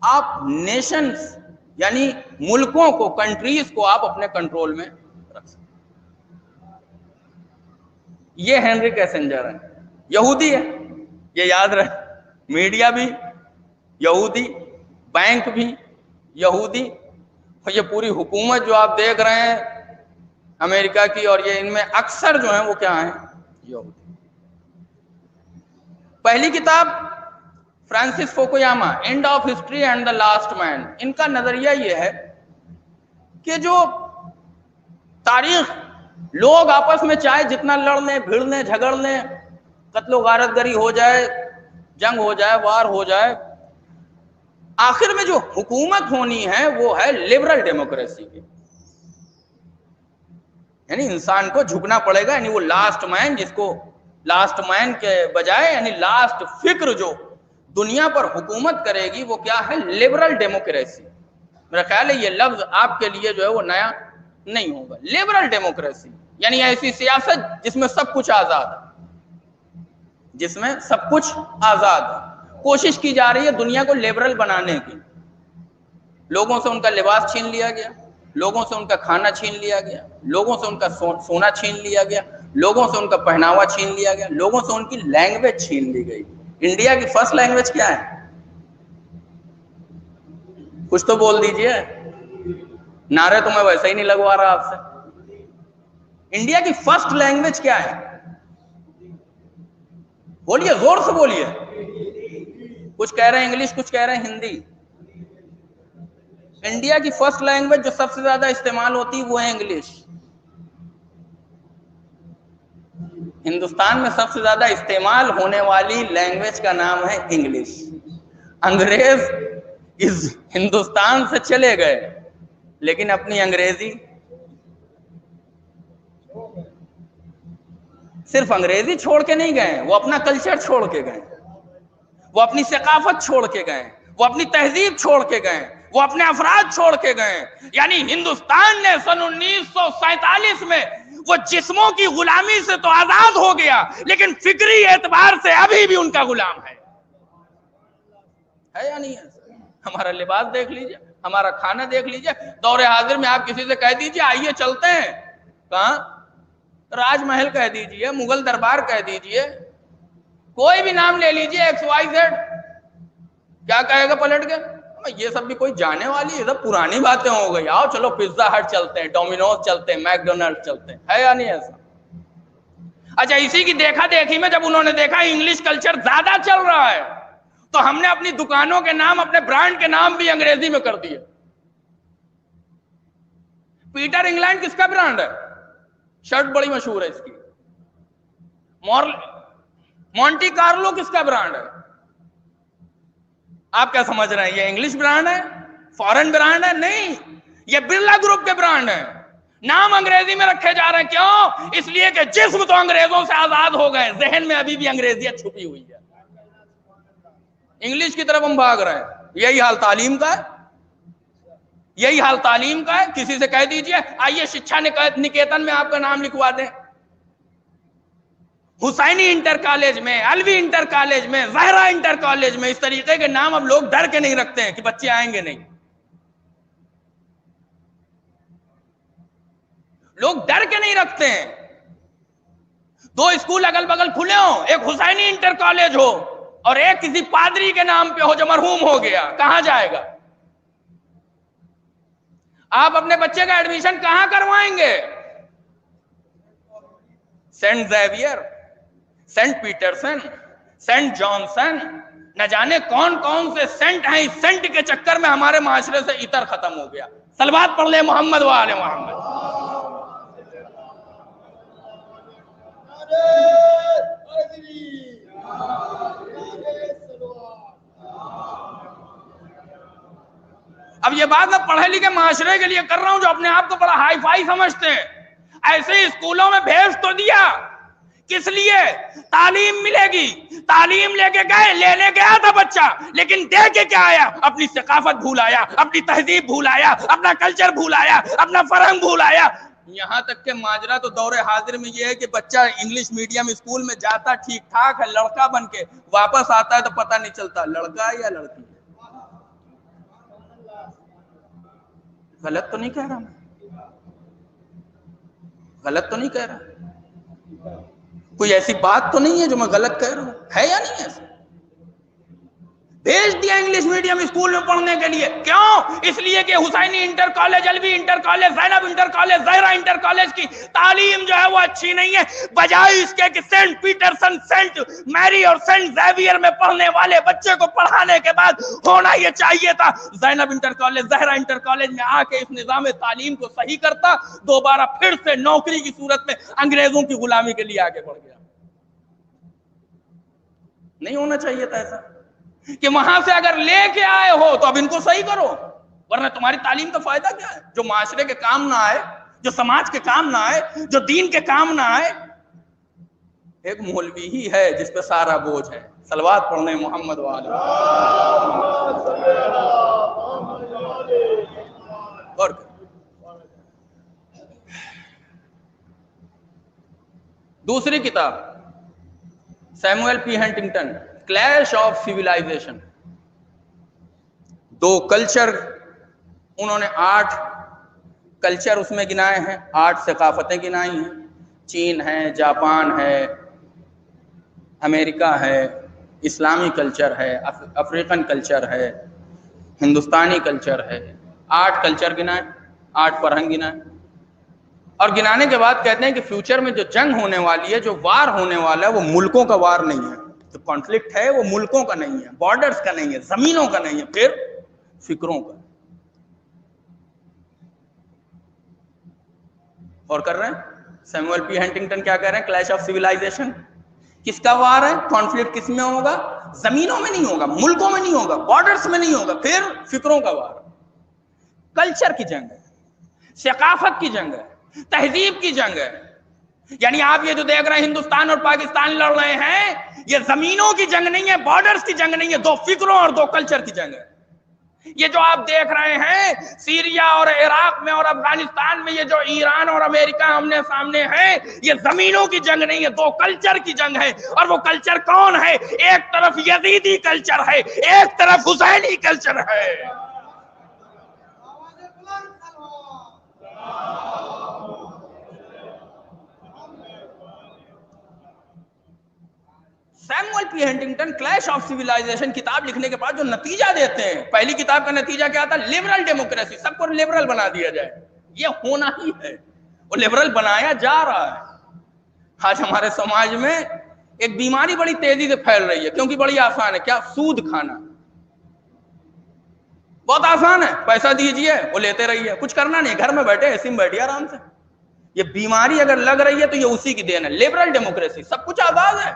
A: آپ نیشنز یعنی ملکوں کو، کنٹریز کو آپ اپنے کنٹرول میں رکھ سکتے. یہ ہنری کیسنجر ہے، یہودی ہے، یہ یاد رہے. میڈیا بھی یہودی، بینک بھی یہودی، اور یہ پوری حکومت جو آپ دیکھ رہے ہیں امریکہ کی، اور یہ ان میں اکثر جو ہیں وہ کیا ہیں؟ یہودی. پہلی کتاب Francis Fukuyama, end of history and the last man. ان کا نظریہ یہ ہے کہ جو تاریخ، لوگ آپس میں چاہے جتنا لڑ لیں، بھیڑ لیں، جھگڑ لیں، قتل و غارت گری ہو جائے، جنگ ہو جائے، وار ہو جائے، آخر میں جو حکومت ہونی ہے وہ ہے لبرل ڈیموکریسی کی. یعنی انسان کو جھکنا پڑے گا، یعنی وہ لاسٹ مین، جس کو لاسٹ مین کے بجائے یعنی لاسٹ فکر جو دنیا پر حکومت کرے گی وہ کیا ہے؟ Liberal democracy. میرا خیال ہے یہ لفظ آپ کے لیے جو ہے وہ نیا نہیں ہوگا. لبرل ڈیموکریسی یعنی ایسی سیاست جس میں سب کچھ آزاد ہے، جس میں سب کچھ آزاد ہے. کوشش کی جا رہی ہے دنیا کو لبرل بنانے کی. لوگوں سے ان کا لباس چھین لیا گیا، لوگوں سے ان کا کھانا چھین لیا گیا، لوگوں سے ان کا سونا چھین لیا گیا، لوگوں سے ان کا پہناوا چھین لیا گیا، لوگوں سے ان کی لینگویج چھین لی گئی. انڈیا کی فرسٹ لینگویج کیا ہے؟ کچھ تو بول دیجئے، نعرے تو میں ویسے ہی نہیں لگوا رہا آپ سے. انڈیا کی فرسٹ لینگویج کیا ہے؟ بولیے، زور سے بولیے. کچھ کہہ رہے ہیں انگلش، کچھ کہہ رہے ہیں ہندی. انڈیا کی فرسٹ لینگویج جو سب سے زیادہ استعمال ہوتی وہ ہے انگلش. ہندوستان میں سب سے زیادہ استعمال ہونے والی لینگویج کا نام ہے انگلش. انگریز اس ہندوستان سے چلے گئے لیکن اپنی انگریزی، صرف انگریزی چھوڑ کے نہیں گئے، وہ اپنا کلچر چھوڑ کے گئے، وہ اپنی ثقافت چھوڑ کے گئے، وہ اپنی تہذیب چھوڑ کے گئے، وہ اپنے افراد چھوڑ کے گئے. یعنی ہندوستان نے سن 1947 میں وہ جسموں کی غلامی سے تو آزاد ہو گیا لیکن فکری اعتبار سے ابھی بھی ان کا غلام ہے یا نہیں ہے؟ ہمارا لباس دیکھ لیجئے، ہمارا کھانا دیکھ لیجئے. دور حاضر میں آپ کسی سے کہہ دیجئے آئیے چلتے ہیں، کہاں؟ راج محل کہہ دیجئے، مغل دربار کہہ دیجئے، کوئی بھی نام لے لیجئے، ایکس وائی زیڈ، کیا کہے گا پلٹ کے؟ یہ سب بھی کوئی جانے والی ہے، سب پرانی باتیں ہو گئی، آؤ چلو پیزا ہٹ چلتے ہیں، ڈومینوز چلتے ہیں، میک ڈونلڈ چلتے ہیں، ہے یا نہیں ایسا؟ اچھا اسی کی دیکھا دیکھی میں جب انہوں نے دیکھا انگلش کلچر زیادہ چل رہا ہے تو ہم نے اپنی دکانوں کے نام، اپنے برانڈ کے نام بھی انگریزی میں کر دیے۔ پیٹر انگلینڈ کس کا برانڈ ہے؟ شرٹ بڑی مشہور ہے اس کی۔ مونٹی کارلو کس کا برانڈ ہے؟ آپ کیا سمجھ رہے ہیں یہ انگلش برانڈ ہے، فورن برانڈ ہے؟ نہیں، یہ برلا گروپ کے برانڈ ہے۔ نام انگریزی میں رکھے جا رہے ہیں، کیوں؟ اس لیے کہ جسم تو انگریزوں سے آزاد ہو گئے، ذہن میں ابھی بھی انگریزیت چھپی ہوئی ہے، انگلش کی طرف ہم بھاگ رہے ہیں۔ یہی حال تعلیم کا ہے، یہی حال تعلیم کا ہے۔ کسی سے کہہ دیجئے آئیے شکشا نکیتن میں آپ کا نام لکھوا دیں، حسینی انٹر کالج میں، علوی انٹر کالج میں، زہرا انٹر کالج میں، اس طریقے کے نام اب لوگ ڈر کے نہیں رکھتے ہیں کہ بچے آئیں گے نہیں، لوگ ڈر کے نہیں رکھتے ہیں۔ دو اسکول اگل بگل کھلے ہوں، ایک حسینی انٹر کالج ہو اور ایک کسی پادری کے نام پہ ہو جو مرحوم ہو گیا، کہاں جائے گا؟ آپ اپنے بچے کا ایڈمیشن کہاں کروائیں گے؟ Saint Xavier, Saint Peterson, Saint Johnson, نہ جانے کون کون سے سینٹ ہیں۔ اس سینٹ کے چکر میں ہمارے معاشرے سے عطر ختم ہو گیا۔ صلوات پڑھ لے محمد و آل محمد۔ اب یہ بات میں پڑھے لکھے معاشرے کے لیے کر رہا ہوں جو اپنے آپ کو بڑا ہائی فائی سمجھتے ہیں۔ ایسے اسکولوں میں بھیج تو دیا، کس لیے؟ تعلیم ملے گی، تعلیم لے کے گئے، لینے گیا تھا بچہ، لیکن دے کے کیا آیا؟ اپنی ثقافت بھول آیا، اپنی تہذیب بھول آیا، اپنا کلچر بھول آیا، اپنا فرہنگ بھول آیا۔ یہاں تک کہ ماجرا تو دور حاضر میں یہ ہے کہ بچہ انگلش میڈیم اسکول میں جاتا ٹھیک ٹھاک ہے، لڑکا بن کے واپس آتا ہے تو پتہ نہیں چلتا لڑکا ہے یا لڑکی ہے۔ غلط تو نہیں کہہ رہا میں؟ غلط تو نہیں کہہ رہا؟ کوئی ایسی بات تو نہیں ہے جو میں غلط کہہ رہا ہوں؟ ہے یا نہیں ایسا؟ بھیج دیا انگلش میڈیم اسکول میں پڑھنے کے لیے، کیوں؟ اس لیے کہ Husaini inter college, Alvi inter college, Zainab inter college, Zahra inter college کی تعلیم جو ہے وہ اچھی نہیں ہے، بجائے اس کے کہ سینٹ پیٹرسن، سینٹ میری اور سینٹ زیویئر میں پڑھنے والے بچے کو پڑھانے کے بعد ہونا یہ چاہیے تھا Zainab inter college, Zahra inter college میں آ کے اس نظام تعلیم کو صحیح کرتا، دوبارہ پھر سے نوکری کی صورت میں انگریزوں کی غلامی کے لیے آگے بڑھ گیا۔ نہیں ہونا چاہیے تھا ایسا کہ وہاں سے اگر لے کے آئے ہو تو اب ان کو صحیح کرو، ورنہ تمہاری تعلیم کا فائدہ کیا ہے؟ جو معاشرے کے کام نہ آئے، جو سماج کے کام نہ آئے، جو دین کے کام نہ آئے۔ ایک مولوی ہی ہے جس پہ سارا بوجھ ہے۔ صلوات پڑھنے محمد والے۔ اور دوسری کتاب Samuel P Huntington, clash of civilisation, دو کلچر، انہوں نے 8 کلچر اس میں گنائے ہیں، 8 ثقافتیں گنائی ہیں۔ چین ہے، جاپان ہے، امریکہ ہے، اسلامی کلچر ہے، افریقن کلچر ہے، ہندوستانی کلچر ہے۔ 8 کلچر گنائے، 8 فرہنگ گنائے، اور گنانے کے بعد کہتے ہیں کہ فیوچر میں جو جنگ ہونے والی ہے، جو وار ہونے والا ہے، وہ ملکوں کا وار نہیں ہے، جو کانفلکٹ ہے وہ ملکوں کا نہیں ہے، بارڈرز کا نہیں ہے، زمینوں کا نہیں ہے، پھر فکروں کا۔ اور کر رہے ہیں سیموئل پی ہنٹنگٹن کیا کہہ رہے ہیں؟ کلیش آف سیولائزیشن کس کا وار ہے؟ کانفلکٹ کس میں ہوگا؟ زمینوں میں نہیں ہوگا، ملکوں میں نہیں ہوگا، بارڈرز میں نہیں ہوگا، پھر فکروں کا وار۔ کلچر کی جنگ ہے، ثقافت کی جنگ ہے، تہذیب کی جنگ ہے۔ یعنی آپ یہ جو دیکھ رہے ہیں ہندوستان اور پاکستان لڑ رہے ہیں، یہ زمینوں کی جنگ نہیں ہے، بارڈرز کی جنگ نہیں ہے، 2 فکروں اور 2 کلچر کی جنگ ہے۔ یہ جو آپ دیکھ رہے ہیں سیریا اور عراق میں اور افغانستان میں، یہ جو ایران اور امریکہ آمنے سامنے ہے، یہ زمینوں کی جنگ نہیں ہے، 2 کلچر کی جنگ ہے۔ اور وہ کلچر کون ہے؟ ایک طرف یزیدی کلچر ہے، ایک طرف حسینی کلچر ہے۔ Samuel P Huntington clash of civilisation کتاب لکھنے کے بعد جو نتیجہ دیتے ہیں، پہلی کتاب کا نتیجہ کیا تھا؟ لبرل ڈیموکریسی، سب کو لبرل بنا دیا جائے. یہ ہونا ہی ہے، وہ لبرل بنایا جا رہا ہے. آج ہمارے سماج میں ایک بیماری بڑی تیزی سے پھیل رہی ہے، کیونکہ بڑی آسان ہے. کیا؟ سود کھانا. بہت آسان ہے، پیسہ دیجئے وہ لیتے رہیے، کچھ کرنا نہیں، گھر میں بیٹھے ایسی میں بیٹھیے آرام سے. یہ بیماری اگر لگ رہی ہے تو یہ اسی کی دین ہے. لبرل ڈیموکریسی، سب کچھ آزاد ہے،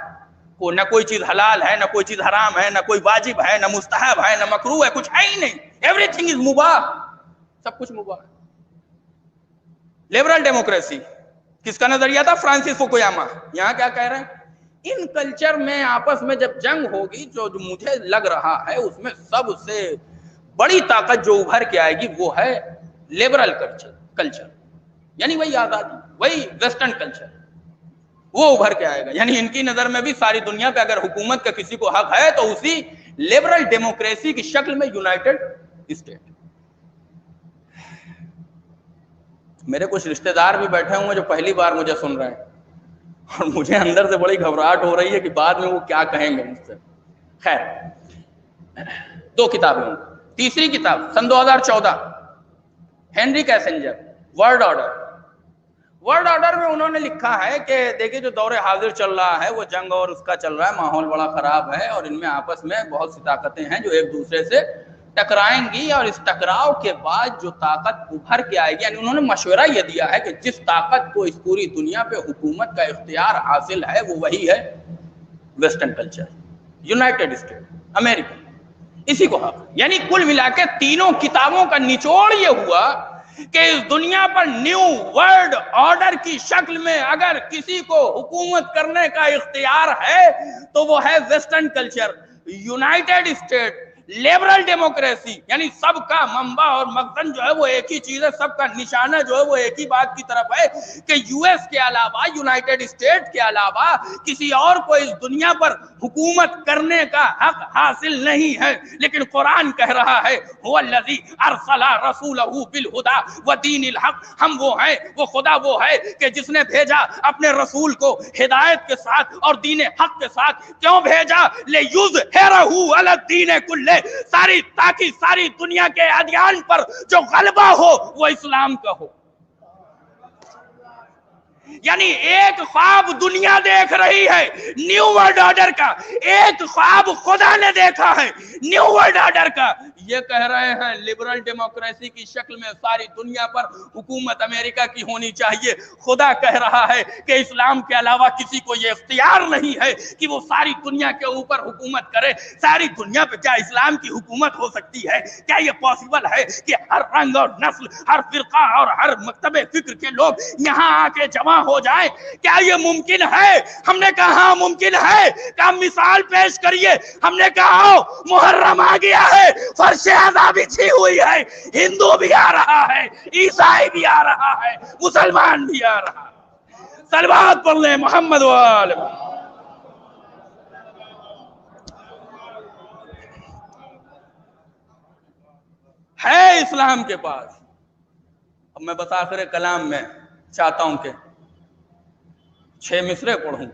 A: نہ کوئی چیز حلال ہے، نہ کوئی چیز حرام ہے، نہ کوئی واجب ہے، نہ مستحب ہے، نہ مکروہ ہے، کچھ ہے ہی نہیں. ایوری تھنگ از مباح، سب کچھ مباح ہے. لبرل ڈیموکریسی کس کا نظریہ تھا؟ فرانسس فوکویاما. یہاں کیا کہہ رہے ہیں؟ ان کلچر میں آپس میں جب جنگ ہوگی، جو مجھے لگ رہا ہے اس میں سب سے بڑی طاقت جو ابھر کے آئے گی وہ ہے لبرل کلچر، یعنی وہی آزادی، وہی ویسٹرن کلچر، وہ ابھر کے آئے گا. یعنی ان کی نظر میں بھی ساری دنیا پہ اگر حکومت کا کسی کو حق ہے تو اسی لبرل ڈیموکریسی کی شکل میں یونائٹڈ اسٹیٹ. میرے کچھ رشتہ دار بھی بیٹھے ہوئے جو پہلی بار مجھے سن رہے ہیں، اور مجھے اندر سے بڑی گھبراہٹ ہو رہی ہے کہ بعد میں وہ کیا کہیں گے مجھ سے. خیر، 2 کتابیں ہوں. تیسری کتاب سن 2014، Henry Kissinger, world order. World order میں انہوں نے لکھا ہے کہ دیکھیں جو دور حاضر چل رہا ہے وہ جنگ اور اس کا چل رہا ہے، ماحول بڑا خراب ہے، اور ان میں آپس میں بہت سی طاقتیں ہیں جو ایک دوسرے سے ٹکرائیں گی، اور اس ٹکراؤ کے بعد جو طاقت ابھر کے آئے گی، یعنی انہوں نے مشورہ یہ دیا ہے کہ جس طاقت کو اس پوری دنیا پہ حکومت کا اختیار حاصل ہے وہ وہی ہے ویسٹرن کلچر، یونائٹڈ اسٹیٹ، امریکہ. اسی کو حق. یعنی کل ملا کے تینوں کتابوں کا نچوڑ یہ ہوا کہ اس دنیا پر نیو ورلڈ آرڈر کی شکل میں اگر کسی کو حکومت کرنے کا اختیار ہے تو وہ ہے western culture, United state, liberal democracy. یعنی سب کا منبع اور مخزن جو ہے وہ ایک ہی چیز ہے، سب کا نشانہ جو ہے وہ ایک ہی بات کی طرف ہے کہ یو ایس کے علاوہ، یونائٹڈ اسٹیٹ کے علاوہ کسی اور کو اس دنیا پر حکومت کرنے کا حق حاصل نہیں ہے. لیکن قرآن کہہ رہا ہے هو الذی ارسل رسولہ بالہدی ودین الحق. ہم وہ ہیں، وہ خدا وہ ہے کہ جس نے بھیجا اپنے رسول کو ہدایت کے ساتھ اور دین حق کے ساتھ. کیوں بھیجا؟ لیظہرہ علی الدین کلہ، تاکہ ساری دنیا کے ادیان پر جو غلبہ ہو وہ اسلام کا ہو. یعنی ایک خواب دنیا دیکھ رہی ہے نیو ورلڈ آرڈر کا، ایک خواب خدا نے دیکھا ہے نیو ورلڈ آرڈر کا. یہ کہہ رہے ہیں لبرل ڈیموکریسی کی شکل میں ساری دنیا پر حکومت امریکہ کی ہونی چاہیے. خدا کہہ رہا ہے کہ اسلام کے علاوہ کسی کو یہ اختیار نہیں ہے کہ وہ ساری دنیا کے اوپر حکومت کرے. ساری دنیا پہ کیا اسلام کی حکومت ہو سکتی ہے؟ کیا یہ پاسبل ہے کہ ہر رنگ اور نسل، ہر فرقہ اور ہر مکتب فکر کے لوگ یہاں آ کے جمع ہو جائیں؟ کیا یہ ممکن ہے؟ ہم نے کہا ہاں ممکن ہے. کیا مثال پیش کریے؟ ہم نے کہا محرم آ گیا ہے، فرش اعضا بچھی ہوئی ہے، ہندو بھی آ رہا ہے، عیسائی بھی آ رہا ہے، مسلمان بھی آ رہا ہے. صلوات پڑھ لیں محمد وآل محمد. ہے اسلام کے پاس. اب میں بس آخر کلام میں چاہتا ہوں کہ 6 مصرے پڑھوں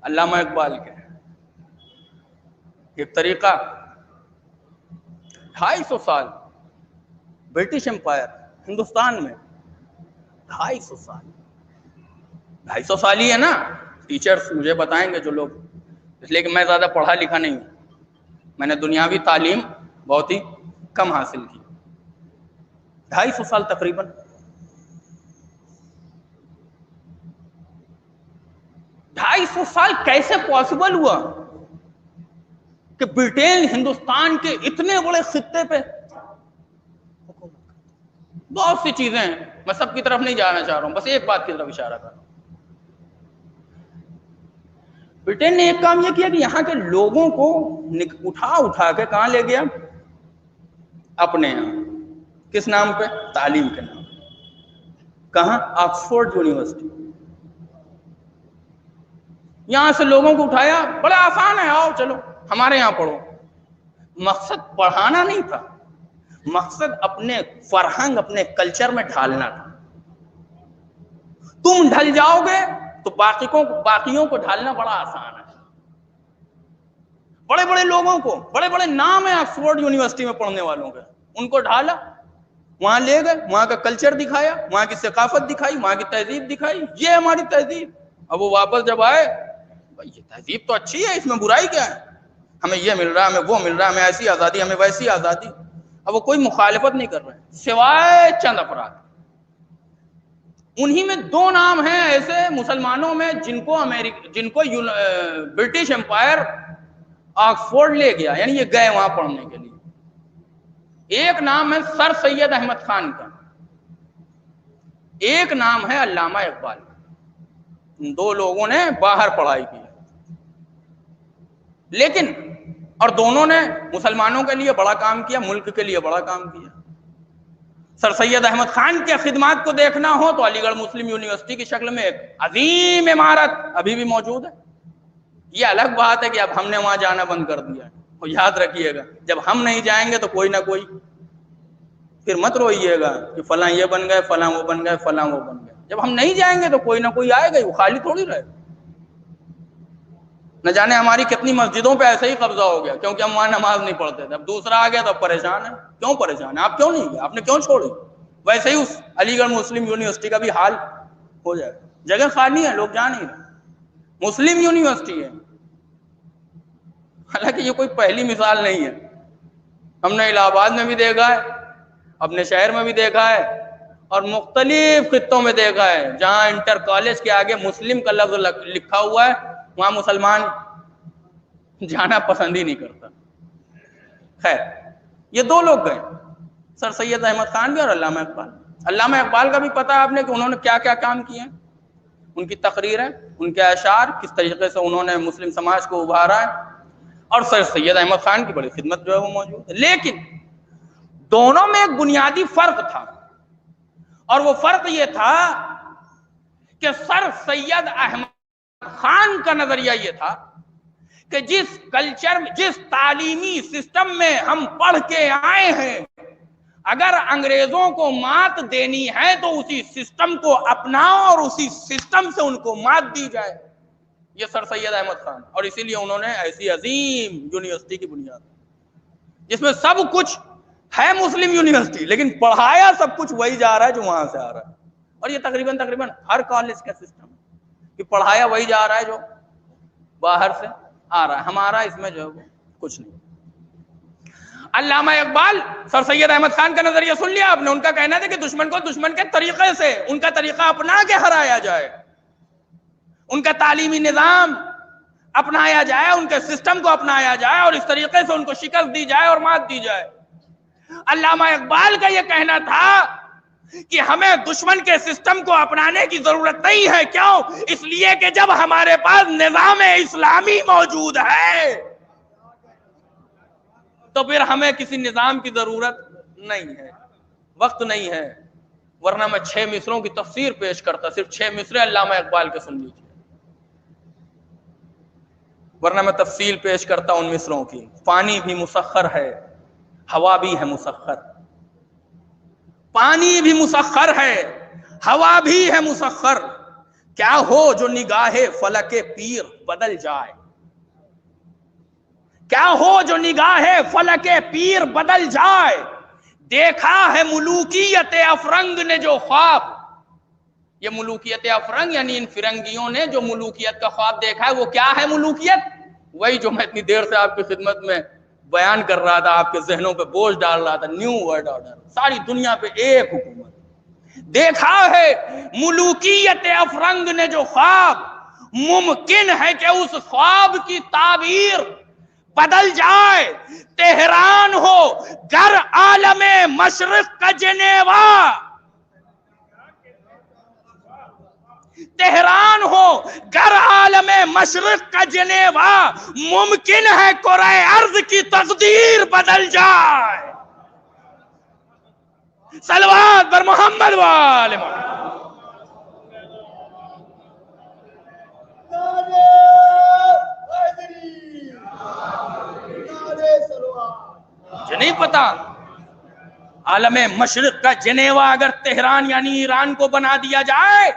A: علامہ اقبال کے. ایک طریقہ 250 سال برٹش امپائر ہندوستان میں، 250 سال 250 سال ہی ہے نا. ٹیچرز مجھے بتائیں گے جو لوگ، اس لیے کہ میں زیادہ پڑھا لکھا نہیں ہوں، میں نے دنیاوی تعلیم بہت ہی کم حاصل کی. 250 سال تقریباً. 250 سال کیسے پاسبل ہوا کہ برٹین ہندوستان کے اتنے بڑے خطے پہ؟ بہت سی چیزیں ہیں، میں سب کی طرف نہیں جانا چاہ رہا ہوں، بس ایک بات کی طرف اشارہ کر رہا ہوں. برٹین نے ایک کام یہ کیا کہ یہاں کے لوگوں کو اٹھا کے کہاں لے گیا؟ اپنے یہاں. کس نام پہ؟ تعلیم کے نام. کہاں؟ Oxford university. یہاں سے لوگوں کو اٹھایا، بڑا آسان ہے، آؤ چلو ہمارے یہاں پڑھو. مقصد پڑھانا نہیں تھا، مقصد اپنے فرہنگ، اپنے کلچر میں ڈھالنا تھا. تم ڈھل جاؤ گے تو باقیوں کو ڈھالنا بڑا آسان ہے. بڑے بڑے لوگوں کو، بڑے بڑے نام ہیں آکسفورڈ یونیورسٹی میں پڑھنے والوں کے، ان کو ڈھالا، وہاں لے گئے، وہاں کا کلچر دکھایا، وہاں کی ثقافت دکھائی، وہاں کی تہذیب دکھائی، یہ ہماری تہذیب۔ اب وہ واپس جب آئے، بھائی یہ تہذیب تو اچھی ہے، اس میں برائی کیا ہے، ہمیں یہ مل رہا ہے، ہمیں وہ مل رہا ہے، ہمیں ایسی آزادی، ہمیں ویسی آزادی۔ اب وہ کوئی مخالفت نہیں کر رہے ہیں سوائے چند افراد۔ انہی میں دو نام ہیں ایسے مسلمانوں میں جن کو برٹش امپائر آکسفورڈ لے گیا، یعنی یہ گئے وہاں پڑھنے کے لیے۔ ایک نام ہے سر سید احمد خان کا، ایک نام ہے علامہ اقبال کا۔ ان دو لوگوں نے باہر پڑھائی کی، لیکن اور دونوں نے مسلمانوں کے لیے بڑا کام کیا، ملک کے لیے بڑا کام کیا۔ سر سید احمد خان کے خدمات کو دیکھنا ہو تو علی گڑھ مسلم یونیورسٹی کی شکل میں ایک عظیم عمارت ابھی بھی موجود ہے۔ یہ الگ بات ہے کہ اب ہم نے وہاں جانا بند کر دیا ہے، اور یاد رکھیے گا جب ہم نہیں جائیں گے تو کوئی نہ کوئی، پھر مت روئیے گا کہ فلاں یہ بن گئے، فلاں وہ بن گئے، فلاں وہ بن گئے۔ جب ہم نہیں جائیں گے تو کوئی نہ کوئی آئے گا، وہ خالی تھوڑی رہے گا۔ نہ جانے ہماری کتنی مسجدوں پہ ایسے ہی قبضہ ہو گیا کیونکہ ہم وہاں نماز نہیں پڑھتے تھے، اب دوسرا آ گیا تو اب پریشان ہے۔ کیوں پریشان ہے؟ آپ کیوں نہیں گئے؟ آپ نے کیوں چھوڑی؟ ویسے ہی اس علی گڑھ مسلم یونیورسٹی کا بھی حال ہو جائے، جگہ خالی ہے، لوگ جا نہیں رہے، مسلم یونیورسٹی ہے۔ حالانکہ یہ کوئی پہلی مثال نہیں ہے، ہم نے الہ آباد میں بھی دیکھا ہے، اپنے شہر میں بھی دیکھا ہے، اور مختلف خطوں میں دیکھا ہے جہاں انٹر کالج کے آگے مسلم کا لفظ لکھا ہوا ہے وہاں مسلمان جانا پسند ہی نہیں کرتا۔ خیر، یہ دو لوگ گئے، سر سید احمد خان بھی اور علامہ اقبال۔ علامہ اقبال کا بھی پتا ہے آپ نے کہ انہوں نے کیا کیا کام کیے ہیں، ان کی تقریریں، ان کے اشعار، کس طریقے سے انہوں نے مسلم سماج کو ابھارا ہے، اور سر سید احمد خان کی بڑی خدمت جو ہے وہ موجود ہے۔ لیکن دونوں میں ایک بنیادی فرق تھا، اور وہ فرق یہ تھا کہ سر سید احمد خان کا نظریہ یہ تھا کہ جس کلچر میں، جس تعلیمی سسٹم میں ہم پڑھ کے آئے ہیں، اگر انگریزوں کو مات دینی ہے تو اسی سسٹم کو اپناؤ اور اسی سسٹم سے ان کو مات دی جائے۔ یہ سر سید احمد خان، اور اسی لیے انہوں نے ایسی عظیم یونیورسٹی کی بنیاد جس میں سب کچھ ہے مسلم یونیورسٹی، لیکن پڑھایا سب کچھ وہی جا رہا ہے جو وہاں سے آ رہا ہے۔ اور یہ تقریباً ہر کالج کا سسٹم ہے کہ پڑھایا وہی جا رہا ہے جو باہر سے آ رہا ہے، ہمارا اس میں جو ہے وہ کچھ نہیں۔ علامہ اقبال، سر سید احمد خان کا نظریہ سن لیا آپ نے، ان کا کہنا تھا کہ دشمن کو دشمن کے طریقے سے، ان کا طریقہ اپنا کے ہرایا جائے، ان کا تعلیمی نظام اپنایا جائے، ان کے سسٹم کو اپنایا جائے، اور اس طریقے سے ان کو شکست دی جائے اور مات دی جائے۔ علامہ اقبال کا یہ کہنا تھا کہ ہمیں دشمن کے سسٹم کو اپنانے کی ضرورت نہیں ہے۔ کیوں؟ اس لیے کہ جب ہمارے پاس نظام اسلامی موجود ہے تو پھر ہمیں کسی نظام کی ضرورت نہیں ہے، وقت نہیں ہے، ورنہ میں 6 مصروں کی تفسیر پیش کرتا، صرف 6 مصرے علامہ اقبال کے سن لیجیے، ورنہ میں تفصیل پیش کرتا ان مصروں کی۔ پانی بھی مسخر ہے، ہوا بھی ہے مسخر، پانی بھی مسخر ہے، ہوا بھی ہے مسخر، کیا ہو جو نگاہ فلک پیر بدل جائے، کیا ہو جو نگاہ فلک پیر بدل جائے، دیکھا ہے ملوکیت افرنگ نے جو خواب۔ یہ ملوکیت افرنگ یعنی ان فرنگیوں نے جو ملوکیت کا خواب دیکھا ہے، وہ کیا ہے ملوکیت؟ وہی جو میں اتنی دیر سے آپ کی خدمت میں بیان کر رہا تھا، آپ کے ذہنوں پہ بوجھ ڈال رہا تھا، نیو ورلڈ آرڈر، ساری دنیا پہ ایک حکومت۔ دیکھا ہے ملوکیت افرنگ نے جو خواب، ممکن ہے کہ اس خواب کی تعبیر بدل جائے، تہران ہو گر عالم مشرق کا جنیوا، تہران ہو گر عالم مشرق کا جنیوا، ممکن ہے کرۂ ارض کی تقدیر بدل جائے۔ صلوات بر محمد و آل محمد۔ نہیں پتا عالم مشرق کا جنیوا اگر تہران یعنی ایران کو بنا دیا جائے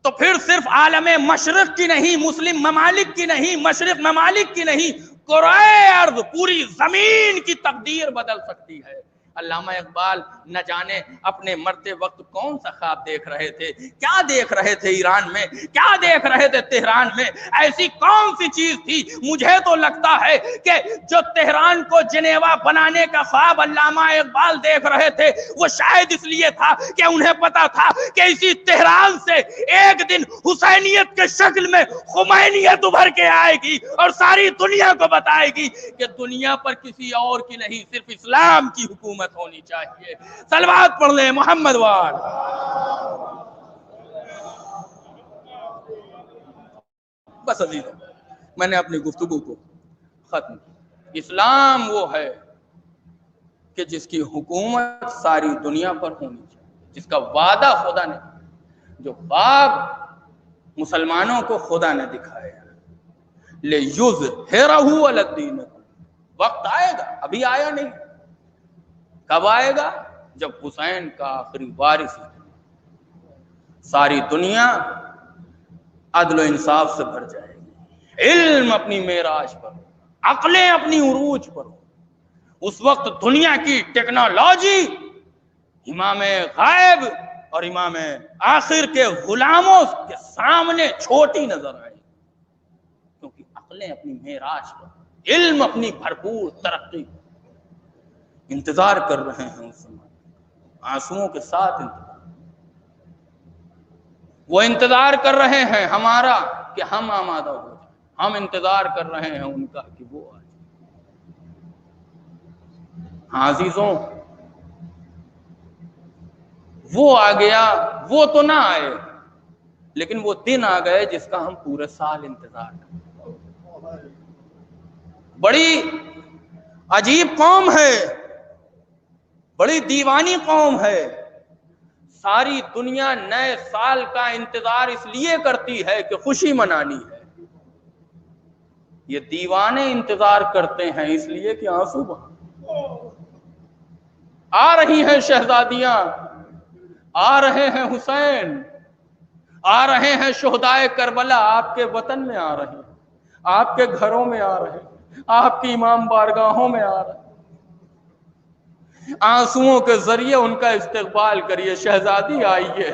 A: تو پھر صرف عالم مشرق کی نہیں، مسلم ممالک کی نہیں، مشرق ممالک کی نہیں، کرۂ ارض، پوری زمین کی تقدیر بدل سکتی ہے۔ علامہ اقبال نہ جانے اپنے مرتے وقت کون سا خواب دیکھ رہے تھے، کیا دیکھ رہے تھے ایران میں، کیا دیکھ رہے تھے تہران میں، ایسی کون سی چیز تھی۔ مجھے تو لگتا ہے کہ جو تہران کو جنیوا بنانے کا خواب علامہ اقبال دیکھ رہے تھے، وہ شاید اس لیے تھا کہ انہیں پتا تھا کہ اسی تہران سے ایک دن حسینیت کے شکل میں خمینیت ابھر کے آئے گی اور ساری دنیا کو بتائے گی کہ دنیا پر کسی اور کی نہیں، صرف اسلام کی حکومت ہونی چاہیے۔ صلوات پڑھ لیں محمد وار۔ بس عزیزوں، میں نے اپنی گفتگو کو ختم کیا۔ اسلام وہ ہے کہ جس کی حکومت ساری دنیا پر ہونی چاہیے، جس کا وعدہ خدا نے، جو خواب مسلمانوں کو خدا نے دکھایا، لِیُظْہِرَہُ عَلَى الدِّینِ۔ وقت آئے گا، ابھی آیا نہیں۔ کب آئے گا؟ جب حسین کا آخری وارث ہے، ساری دنیا عدل و انصاف سے بھر جائے گی، علم اپنی معراج پر ہو، عقلیں اپنی عروج پر ہو۔ اس وقت دنیا کی ٹیکنالوجی امام غائب اور امام آخر کے غلاموں کے سامنے چھوٹی نظر آئے، کیونکہ عقلیں اپنی معراج پر، علم اپنی بھرپور ترقی پر۔ انتظار کر رہے ہیں اس زمانے، آنسوؤں کے ساتھ انتظار، وہ انتظار کر رہے ہیں ہمارا کہ ہم آمادہ ہو جائیں، ہم انتظار کر رہے ہیں ان کا کہ وہ آ جائے۔ عزیزوں، وہ آ گیا، وہ تو نہ آئے، لیکن وہ دن آ گئے جس کا ہم پورے سال انتظار کرتے ہیں۔ بڑی عجیب قوم ہے، بڑی دیوانی قوم ہے۔ ساری دنیا نئے سال کا انتظار اس لیے کرتی ہے کہ خوشی منانی ہے، یہ دیوانے انتظار کرتے ہیں اس لیے کہ آنسو بہائیں۔ آ رہی ہیں شہزادیاں، آ رہے ہیں حسین، آ رہے ہیں شہدائے کربلا، آپ کے وطن میں آ رہے ہیں، آپ کے گھروں میں آ رہے ہیں، آپ کی امام بارگاہوں میں آ رہے ہیں۔ آنسوؤں کے ذریعے ان کا استقبال کریے۔ شہزادی آئیے،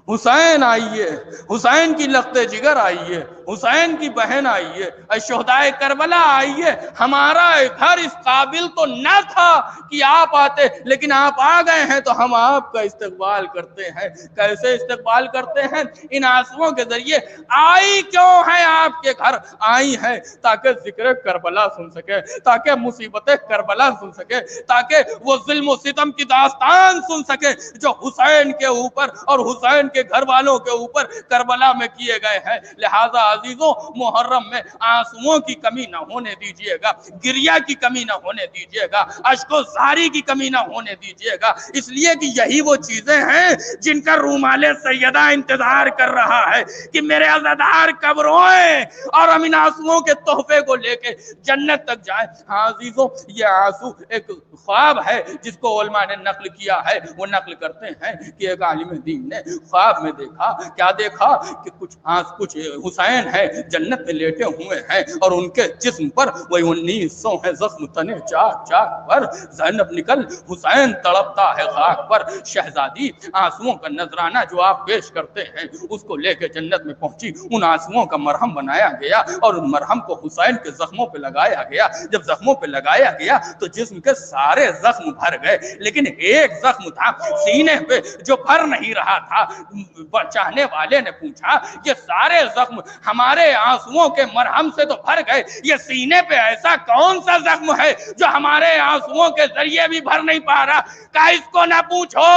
A: حسین آئیے، حسین کی لخت جگر آئیے، حسین کی بہن آئیے، شہدائے کربلا آئیے۔ ہمارا گھر اس قابل تو نہ تھا کہ آپ آتے، لیکن آپ آ گئے ہیں تو ہم آپ کا استقبال کرتے ہیں۔ کیسے استقبال کرتے ہیں؟ ان آنسوؤں کے ذریعے۔ آئی کیوں ہیں آپ کے گھر؟ آئی ہیں تاکہ ذکر کربلا سن سکے، تاکہ مصیبت کربلا سن سکے، تاکہ وہ ظلم و ستم کی داستان سن سکے جو حسین کے اوپر اور حسین کے گھر والوں کے اوپر کربلا میں کیے گئے ہیں۔ لہذا عزیزوں، محرم میں آنسوؤں کی کمی نہ ہونے دیجیے گا، گریہ کی کمی نہ ہونے دیجیے گا، اشک و زاری کی کمی نہ ہونے دیجیے گا، اس لیے کہ یہی وہ چیزیں ہیں جن کا رومال سیدہ انتظار کر رہا ہے کہ میرے عزادار کب روئیں اور ہم ان آنسوؤں کے تحفے کو لے کے جنت تک جائیں۔ ہاں عزیزوں، یہ آنسو ایک خواب ہے جس کو علماء نے نقل کیا ہے۔ وہ نقل کرتے ہیں کہ ایک عالم دین نے خواب میں دیکھا، کیا دیکھا کہ کچھ حسین ہے جنت میں لیٹے ہوئے ہیں اور ان کے جسم پر وہی 1900 ہے زخم تنے چاک چاک پر، زینب نکل حسین تڑپتا ہے خاک پر۔ شہزادی آنسوؤں کا نذرانہ جو آپ پیش کرتے ہیں اس کو لے کے جنت میں پہنچی، ان آنسوؤں کا مرہم بنایا گیا اور ان مرہم کو حسین کے زخموں پہ لگایا گیا۔ جب زخموں پہ لگایا گیا تو جسم کے سارے زخم بھر گئے، لیکن ایک زخم تھا سینے پہ جو بھر نہیں رہا تھا۔ چاہنے والے نے پوچھا یہ سارے زخم ہمارے آنسوؤں کے مرہم سے تو بھر گئے، یہ سینے پہ ایسا کون سا زخم ہے جو ہمارے آنسوؤں کے ذریعے بھی بھر نہیں پا رہا؟ کہا اس کو نہ پوچھو،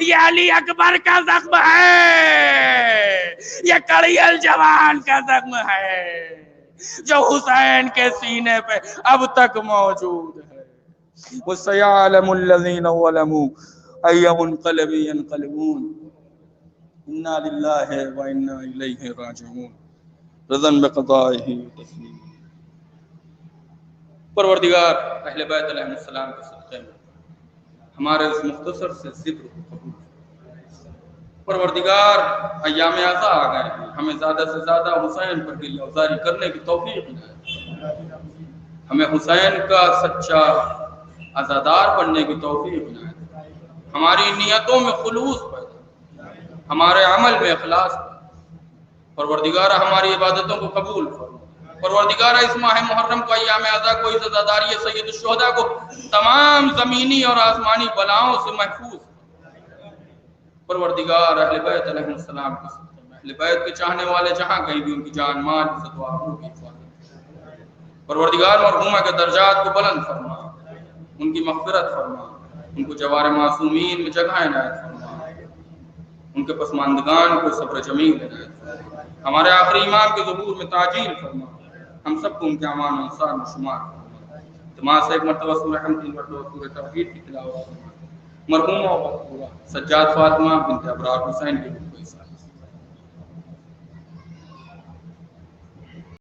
A: یہ علی اکبر کا زخم ہے، یہ کڑی الجوان کا زخم ہے جو حسین کے سینے پہ اب تک موجود ہے۔ وَسَيَعْلَمُ الَّذِينَ ظَلَمُوا أَيَّ مُنقَلَبٍ يَنقَلِبُونَ اِنَّا لِلَّهِ وَإِنَّا إِلَيْهِ رَاجِعُونَ رضا بقضائه تسلیم۔ پروردگار اہل بیت علیہ السلام کے صدقے میں ہمارے اس مختصر سے ذکر کو قبول فرما۔ پروردگار ایام عزا آ گئے ہیں، ہمیں زیادہ سے زیادہ حسین پر گریہ گزاری کرنے کی توفیق دے۔ ہمیں حسین کا سچا عزادار بننے کی توفیق عنایت، ہماری نیتوں میں خلوص پیدا، ہمارے عمل میں اخلاص پیدا۔ پروردگارہ ہماری عبادتوں کو قبول فرما۔ پروردگارہ اس ماہ محرم کو ایام اعزا کو عزت داری سید الشہداء کو تمام زمینی اور آسمانی بلاؤں سے محفوظ۔ پروردگار اہل بیت علیہ السلام کے صدقے میں اہل بیت کے چاہنے والے جہاں کہیں بھی ان کی جان مال عزت و آبرو کی حفاظت۔ پروردگار مرحومہ کے درجات کو بلند فرما، ان کی مغفرت فرما، ان کو جوار معصومین میں جگہ عنایت فرما، ان کے پسماندگان کو صبر جمیل عنایت فرما، ہمارے آخری امام کے ظہور میں تعجیل فرما، ہم سب کو ان کے امان و انصار میں شمار فرما۔ جماعت سے ایک مرتبہ سورہ حمد، ایک مرتبہ سورہ توحید کی تلاوت فرما۔ مرحومہ و مغفورہ سجاد فاطمہ بنت ابرار حسین کی